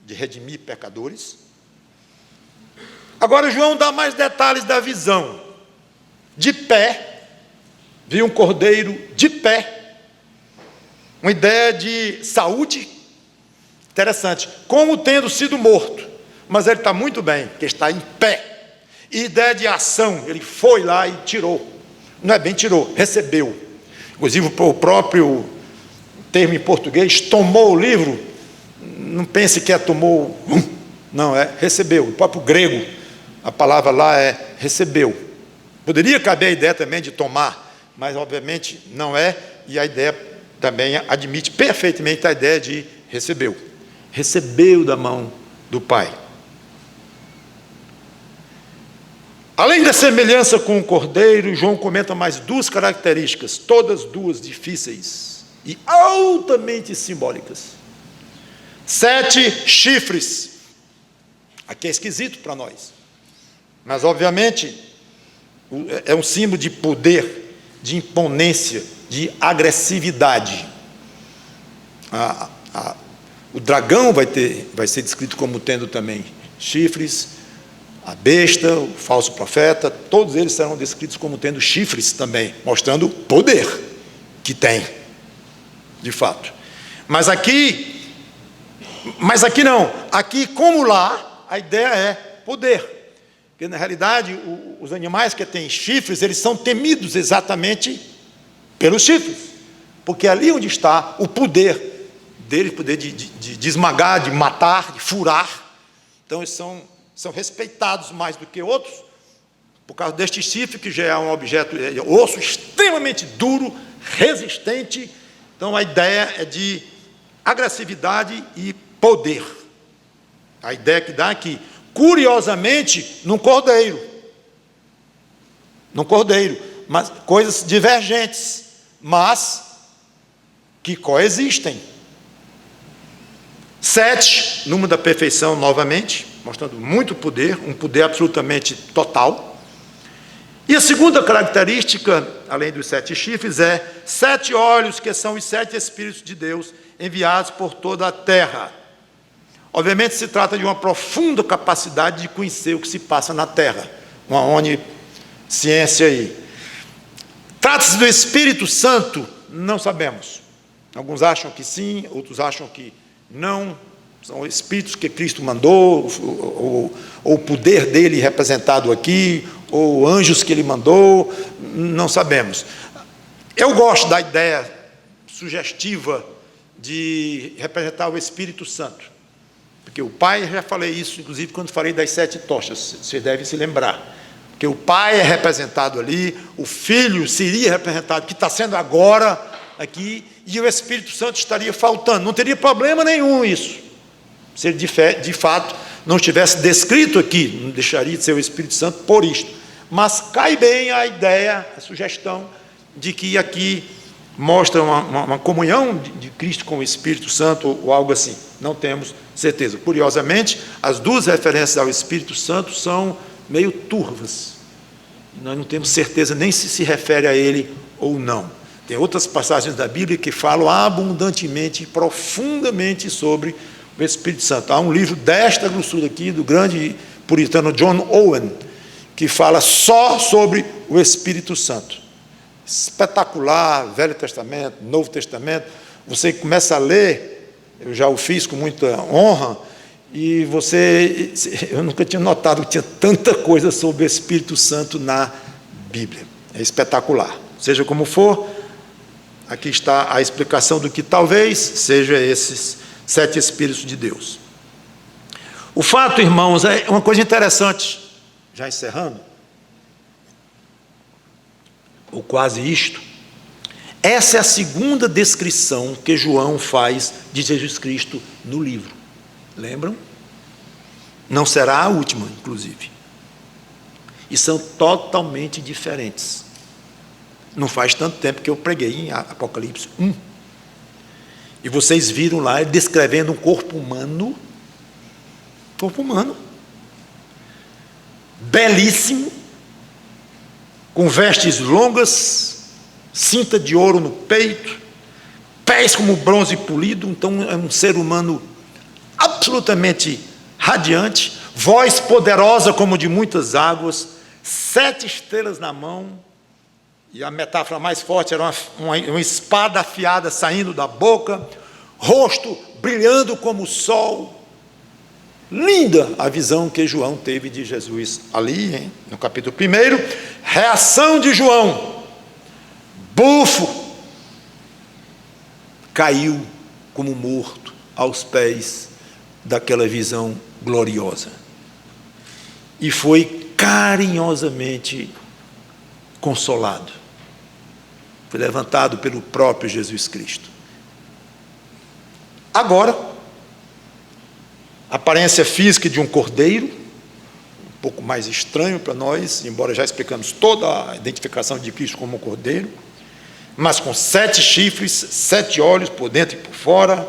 de redimir pecadores. Agora João dá mais detalhes da visão. De pé, viu um cordeiro de pé, uma ideia de saúde interessante, como tendo sido morto, mas ele está muito bem, porque está em pé. E ideia de ação, ele foi lá e tirou, não é bem tirou, recebeu. Inclusive o próprio termo em português, tomou o livro, não pense que é tomou, não, é recebeu. O próprio grego, a palavra lá é recebeu. Poderia caber a ideia também de tomar, mas obviamente não é, e a ideia também admite perfeitamente a ideia de recebeu. Recebeu da mão do Pai. Além da semelhança com o cordeiro, João comenta mais 2 características, todas 2 difíceis e altamente simbólicas. 7 chifres. Aqui é esquisito para nós, mas obviamente é um símbolo de poder, de imponência, de agressividade. O dragão vai ser descrito como tendo também chifres, a besta, o falso profeta, todos eles serão descritos como tendo chifres também, mostrando o poder que tem, de fato. Mas aqui, Mas aqui não. Aqui, como lá, a ideia é poder. Porque, na realidade, os animais que têm chifres, eles são temidos exatamente pelos chifres. Porque é ali onde está o poder deles, poder de esmagar, de matar, de furar. Então, eles são respeitados mais do que outros, por causa deste chifre, que já é um objeto, osso extremamente duro, resistente. Então, a ideia é de agressividade e poder. A ideia que dá aqui, curiosamente, num cordeiro, mas coisas divergentes, mas que coexistem. 7, número da perfeição novamente, mostrando muito poder, um poder absolutamente total. E a segunda característica, além dos 7 chifres, é 7 olhos, que são os 7 Espíritos de Deus enviados por toda a terra. Obviamente se trata de uma profunda capacidade de conhecer o que se passa na terra, uma onisciência aí. Trata-se do Espírito Santo? Não sabemos. Alguns acham que sim, outros acham que não. São espíritos que Cristo mandou, ou o poder dele representado aqui, ou anjos que ele mandou, não sabemos. Eu gosto da ideia sugestiva de representar o Espírito Santo, porque o Pai, já falei isso, inclusive, quando falei das 7 tochas, vocês devem se lembrar, porque o Pai é representado ali, o Filho seria representado, que está sendo agora aqui, e o Espírito Santo estaria faltando. Não teria problema nenhum isso, se ele de fato não estivesse descrito aqui, não deixaria de ser o Espírito Santo por isto. Mas cai bem a ideia, a sugestão de que aqui mostra uma comunhão de Cristo com o Espírito Santo, ou algo assim. Não temos certeza. Curiosamente, as 2 referências ao Espírito Santo são meio turvas. Nós não temos certeza nem se refere a ele ou não. Tem outras passagens da Bíblia que falam abundantemente e profundamente sobre o Espírito Santo. Há um livro desta grossura aqui, do grande puritano John Owen, que fala só sobre o Espírito Santo. Espetacular, Velho Testamento, Novo Testamento. Você começa a ler, eu já o fiz com muita honra, e eu nunca tinha notado que tinha tanta coisa sobre o Espírito Santo na Bíblia. É espetacular. Seja como for, aqui está a explicação do que talvez seja esses 7 Espíritos de Deus. O fato, irmãos, é uma coisa interessante, já encerrando, ou quase isto, essa é a segunda descrição que João faz de Jesus Cristo no livro. Lembram? Não será a última, inclusive. E são totalmente diferentes. Não faz tanto tempo que eu preguei em Apocalipse 1. E vocês viram lá ele descrevendo um corpo humano, belíssimo, com vestes longas, cinta de ouro no peito, pés como bronze polido. Então é um ser humano absolutamente radiante, voz poderosa como de muitas águas, 7 estrelas na mão, e a metáfora mais forte era uma espada afiada saindo da boca, rosto brilhando como o sol. Linda a visão que João teve de Jesus ali, hein? No capítulo 1. Reação de João: bufo, caiu como morto aos pés daquela visão gloriosa, e foi carinhosamente consolado, foi levantado pelo próprio Jesus Cristo. Agora, a aparência física de um cordeiro, um pouco mais estranho para nós, embora já explicamos toda a identificação de Cristo como um cordeiro, mas com 7 chifres, 7 olhos por dentro e por fora.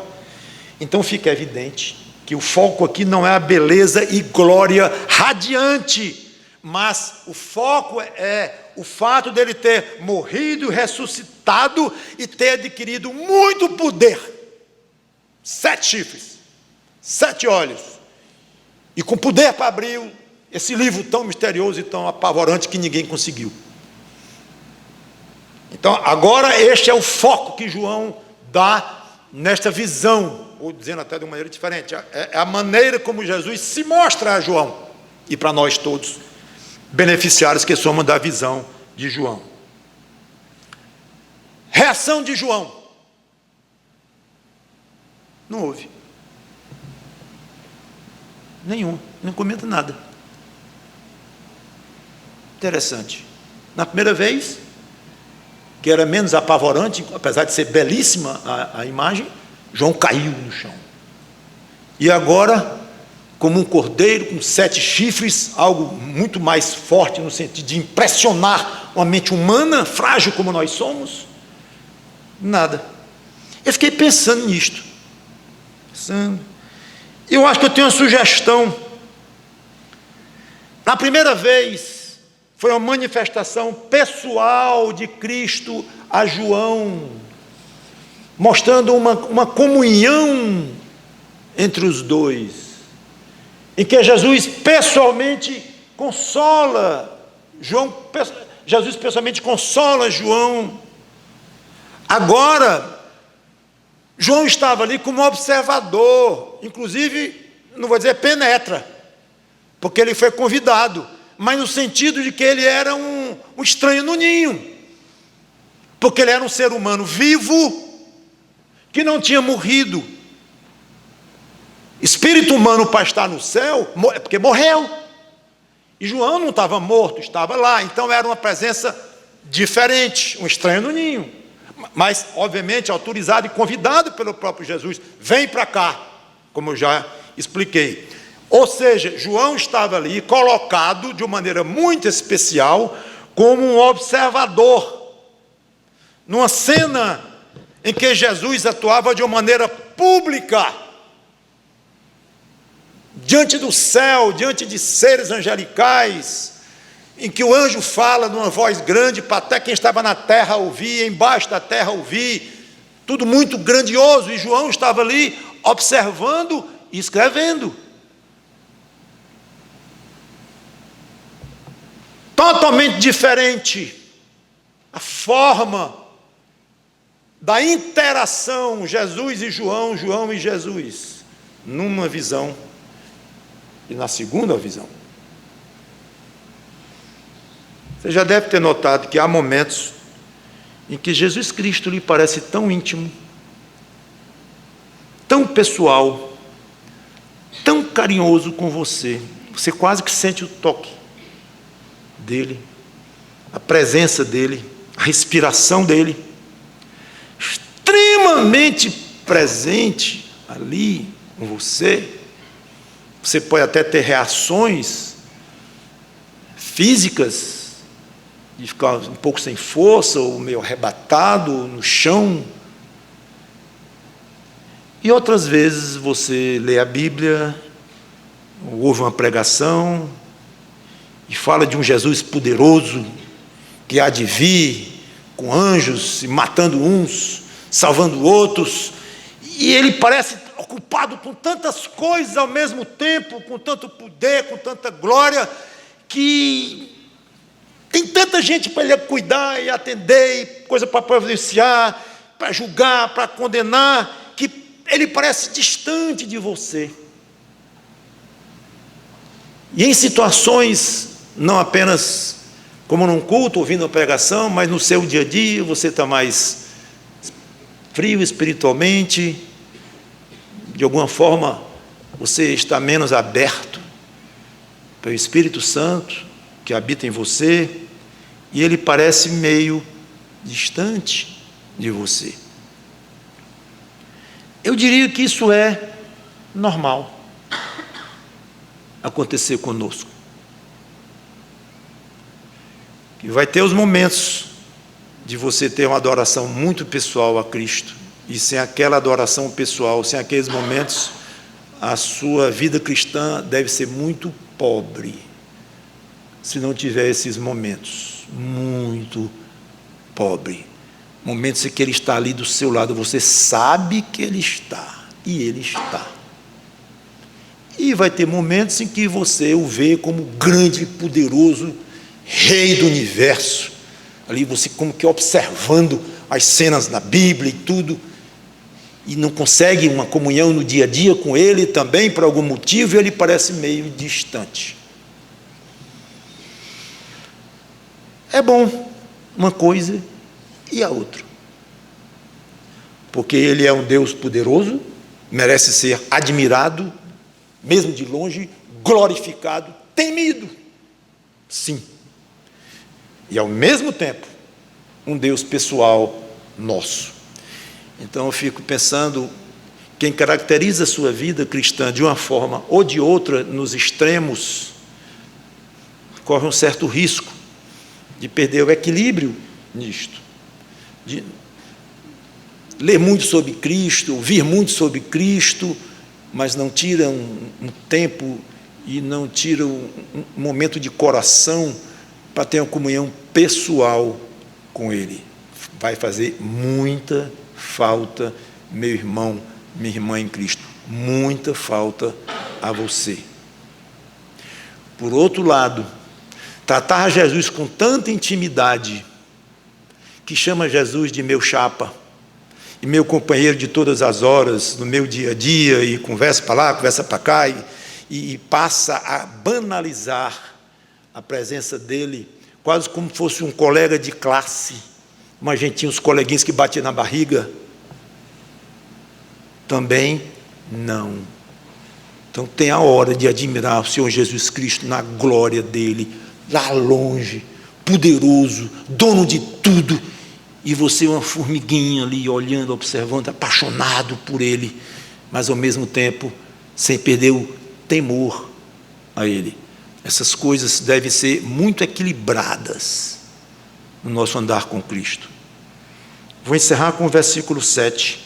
Então fica evidente que o foco aqui não é a beleza e glória radiante, mas o foco é o fato dele ter morrido, ressuscitado e ter adquirido muito poder. 7 chifres, 7 olhos, e com poder para abrir esse livro tão misterioso e tão apavorante que ninguém conseguiu. Então, agora este é o foco que João dá nesta visão, ou dizendo até de uma maneira diferente, é a maneira como Jesus se mostra a João, e para nós todos, beneficiários que somos da visão de João. Reação de João: não houve nenhum, não comenta nada. Interessante. Na primeira vez, que era menos apavorante, apesar de ser belíssima a imagem, João caiu no chão. E agora, como um cordeiro com 7 chifres, algo muito mais forte no sentido de impressionar uma mente humana, frágil como nós somos, nada. Eu fiquei pensando nisto. Eu acho que eu tenho uma sugestão. Na primeira vez, foi uma manifestação pessoal de Cristo a João, mostrando uma comunhão entre os dois, em que Jesus pessoalmente consola João, Jesus pessoalmente consola João. Agora, João estava ali como observador, inclusive, não vou dizer penetra, porque ele foi convidado, mas no sentido de que ele era um estranho no ninho, porque ele era um ser humano vivo, que não tinha morrido. Espírito humano para estar no céu, é porque morreu, e João não estava morto, estava lá, então era uma presença diferente, um estranho no ninho, mas obviamente autorizado e convidado pelo próprio Jesus: vem para cá, como eu já expliquei. Ou seja, João estava ali colocado de uma maneira muito especial como um observador, numa cena em que Jesus atuava de uma maneira pública, diante do céu, diante de seres angelicais, em que o anjo fala numa voz grande para até quem estava na terra ouvir, embaixo da terra ouvir, tudo muito grandioso, e João estava ali observando e escrevendo. Totalmente diferente a forma da interação Jesus e João, João e Jesus, numa visão e na segunda visão. Você já deve ter notado que há momentos em que Jesus Cristo lhe parece tão íntimo, tão pessoal, tão carinhoso com você, você quase que sente o toque dele, a presença dele, a respiração dele, extremamente presente ali com você. Você pode até ter reações físicas, de ficar um pouco sem força, ou meio arrebatado no chão. E outras vezes você lê a Bíblia, ou ouve uma pregação, e fala de um Jesus poderoso, que há de vir com anjos, e matando uns, salvando outros, e ele parece ocupado com tantas coisas ao mesmo tempo, com tanto poder, com tanta glória, que tem tanta gente para ele cuidar e atender, e coisa para providenciar, para julgar, para condenar, que ele parece distante de você. E em situações, não apenas como num culto, ouvindo a pregação, mas no seu dia a dia, você está mais frio espiritualmente, de alguma forma, você está menos aberto para o Espírito Santo, que habita em você, e ele parece meio distante de você. Eu diria que isso é normal acontecer conosco. E vai ter os momentos de você ter uma adoração muito pessoal a Cristo, e sem aquela adoração pessoal, sem aqueles momentos, a sua vida cristã deve ser muito pobre, se não tiver esses momentos, muito pobre, momentos em que Ele está ali do seu lado, você sabe que Ele está, e Ele está. E vai ter momentos em que você o vê como grande e poderoso Rei do universo, ali você como que observando as cenas na Bíblia e tudo, e não consegue uma comunhão no dia a dia com Ele também, por algum motivo, ele parece meio distante. É bom uma coisa e a outra, porque Ele é um Deus poderoso, merece ser admirado, mesmo de longe, glorificado, temido, sim, e ao mesmo tempo, um Deus pessoal nosso. Então eu fico pensando, quem caracteriza a sua vida cristã de uma forma ou de outra, nos extremos, corre um certo risco de perder o equilíbrio nisto, de ler muito sobre Cristo, ouvir muito sobre Cristo, mas não tira um tempo e não tira um momento de coração para ter uma comunhão pessoal com Ele. Vai fazer muita falta, meu irmão, minha irmã em Cristo, muita falta a você. Por outro lado, tratar Jesus com tanta intimidade, que chama Jesus de meu chapa, e meu companheiro de todas as horas, no meu dia a dia, e conversa para lá, conversa para cá, e passa a banalizar a presença dele, quase como fosse um colega de classe. Mas a gente tinha os coleguinhas que batiam na barriga. Também não. Então tem a hora de admirar o Senhor Jesus Cristo na glória dele, lá longe, poderoso, dono de tudo, e você uma formiguinha ali, olhando, observando, apaixonado por ele, mas ao mesmo tempo, sem perder o temor a ele. Essas coisas devem ser muito equilibradas no nosso andar com Cristo. Vou encerrar com o versículo 7.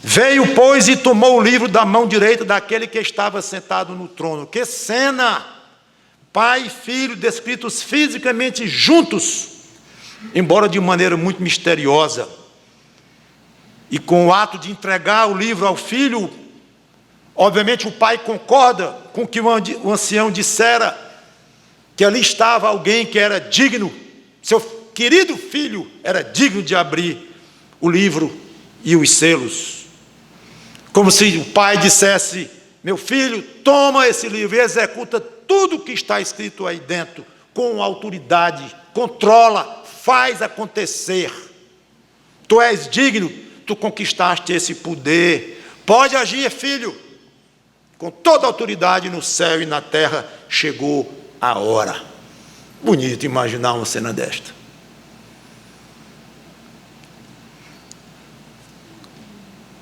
Veio, pois, e tomou o livro da mão direita daquele que estava sentado no trono. Que cena! Pai e filho descritos fisicamente juntos, embora de maneira muito misteriosa. E com o ato de entregar o livro ao filho, obviamente o pai concorda com o que o ancião dissera, que ali estava alguém que era digno, seu querido filho era digno de abrir o livro e os selos. Como se o pai dissesse: meu filho, toma esse livro e executa tudo o que está escrito aí dentro, com autoridade, controla, faz acontecer. Tu és digno, tu conquistaste esse poder, pode agir, filho, com toda a autoridade no céu e na terra, chegou a hora. Bonito imaginar uma cena desta.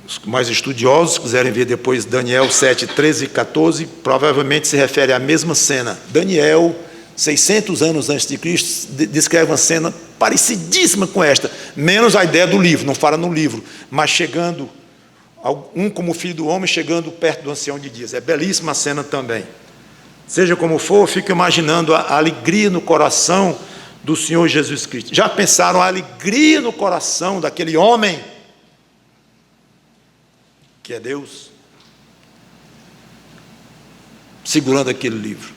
Os mais estudiosos quiserem ver depois Daniel 7, 13 e 14, provavelmente se refere à mesma cena. Daniel, 600 anos antes de Cristo, descreve uma cena parecidíssima com esta, menos a ideia do livro, não fala no livro, mas chegando, um como filho do homem, chegando perto do ancião de dias. É belíssima a cena também. Seja como for, eu fico imaginando a alegria no coração do Senhor Jesus Cristo. Já pensaram a alegria no coração daquele homem que é Deus, segurando aquele livro?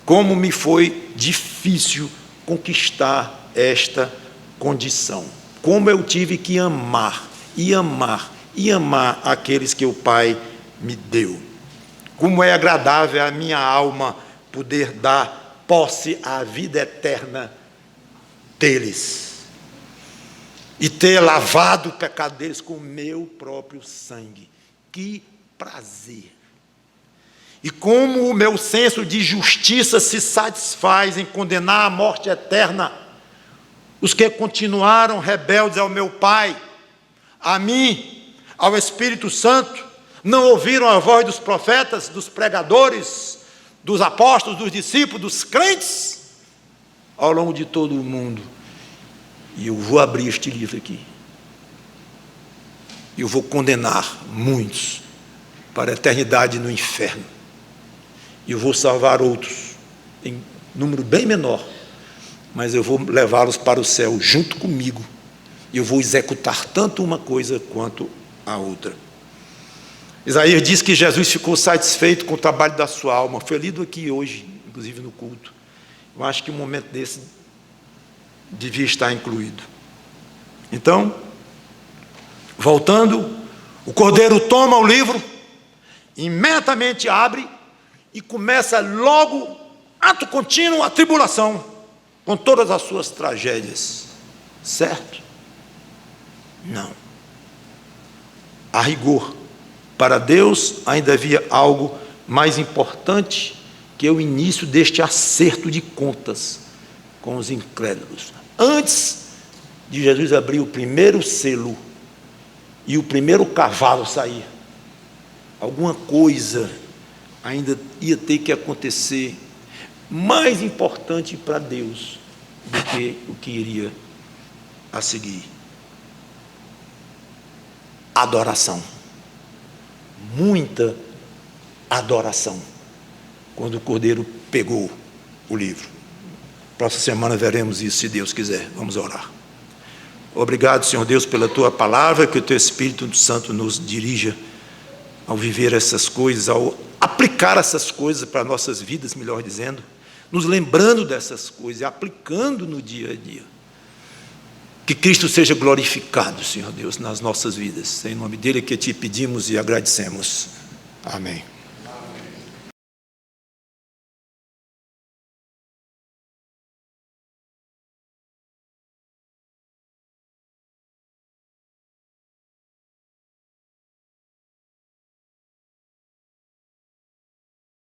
Como me foi difícil conquistar esta condição. Como eu tive que amar, e amar, e amar aqueles que o Pai me deu. Como é agradável à minha alma poder dar posse à vida eterna deles. E ter lavado o pecado deles com o meu próprio sangue. Que prazer! E como o meu senso de justiça se satisfaz em condenar à morte eterna os que continuaram rebeldes ao meu Pai, a mim, ao Espírito Santo, não ouviram a voz dos profetas, dos pregadores, dos apóstolos, dos discípulos, dos crentes, ao longo de todo o mundo. E eu vou abrir este livro aqui. E eu vou condenar muitos para a eternidade no inferno. E eu vou salvar outros, em número bem menor, mas eu vou levá-los para o céu junto comigo. E eu vou executar tanto uma coisa quanto a outra. Isaías diz que Jesus ficou satisfeito com o trabalho da sua alma. Foi lido aqui hoje, inclusive no culto. Eu acho que um momento desse devia estar incluído. Então, voltando, o cordeiro toma o livro, imediatamente abre e começa logo, ato contínuo, a tribulação, com todas as suas tragédias. Certo? Não. A rigor, para Deus ainda havia algo mais importante, que é o início deste acerto de contas com os incrédulos. Antes de Jesus abrir o primeiro selo e o primeiro cavalo sair, alguma coisa ainda ia ter que acontecer mais importante para Deus do que o que iria a seguir. Adoração. Muita adoração. Quando o cordeiro pegou o livro. Próxima semana veremos isso, se Deus quiser. Vamos orar. Obrigado, Senhor Deus, pela Tua palavra, que o Teu Espírito Santo nos dirija ao viver essas coisas, ao aplicar essas coisas para nossas vidas, melhor dizendo, nos lembrando dessas coisas e aplicando no dia a dia. Que Cristo seja glorificado, Senhor Deus, nas nossas vidas. Em nome dele que te pedimos e agradecemos. Amém.